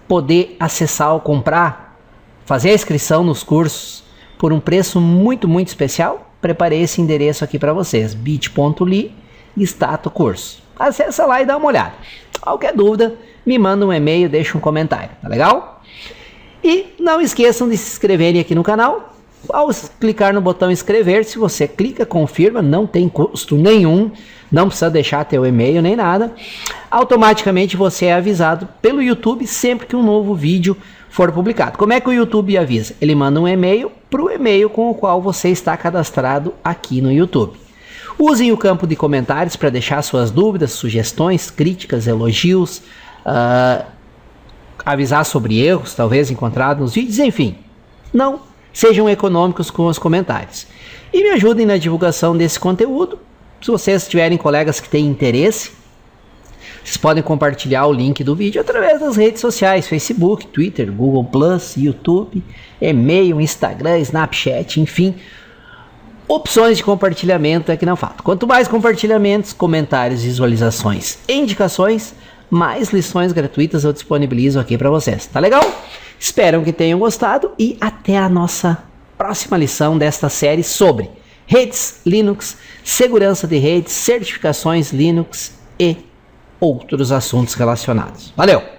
poder acessar ou comprar, fazer a inscrição nos cursos por um preço muito especial? Preparei esse endereço aqui para vocês, bit.ly/stato-curso. Acessa lá e dá uma olhada. Qualquer dúvida, me manda um e-mail, deixa um comentário, tá legal? E não esqueçam de se inscreverem aqui no canal. Ao clicar no botão inscrever, se você clica, confirma, não tem custo nenhum, não precisa deixar teu e-mail nem nada. Automaticamente você é avisado pelo YouTube sempre que um novo vídeo for publicado. Como é que o YouTube avisa? Ele manda um e-mail para o e-mail com o qual você está cadastrado aqui no YouTube. Usem o campo de comentários para deixar suas dúvidas, sugestões, críticas, elogios, avisar sobre erros, talvez encontrados nos vídeos, enfim. Não sejam econômicos com os comentários. E me ajudem na divulgação desse conteúdo. Se vocês tiverem colegas que têm interesse, vocês podem compartilhar o link do vídeo através das redes sociais, Facebook, Twitter, Google+, YouTube, e-mail, Instagram, Snapchat, enfim. Opções de compartilhamento é que não faltam. Quanto mais compartilhamentos, comentários, visualizações e indicações, mais lições gratuitas eu disponibilizo aqui para vocês. Tá legal? Espero que tenham gostado e até a nossa próxima lição desta série sobre redes Linux, segurança de redes, certificações Linux e outros assuntos relacionados. Valeu!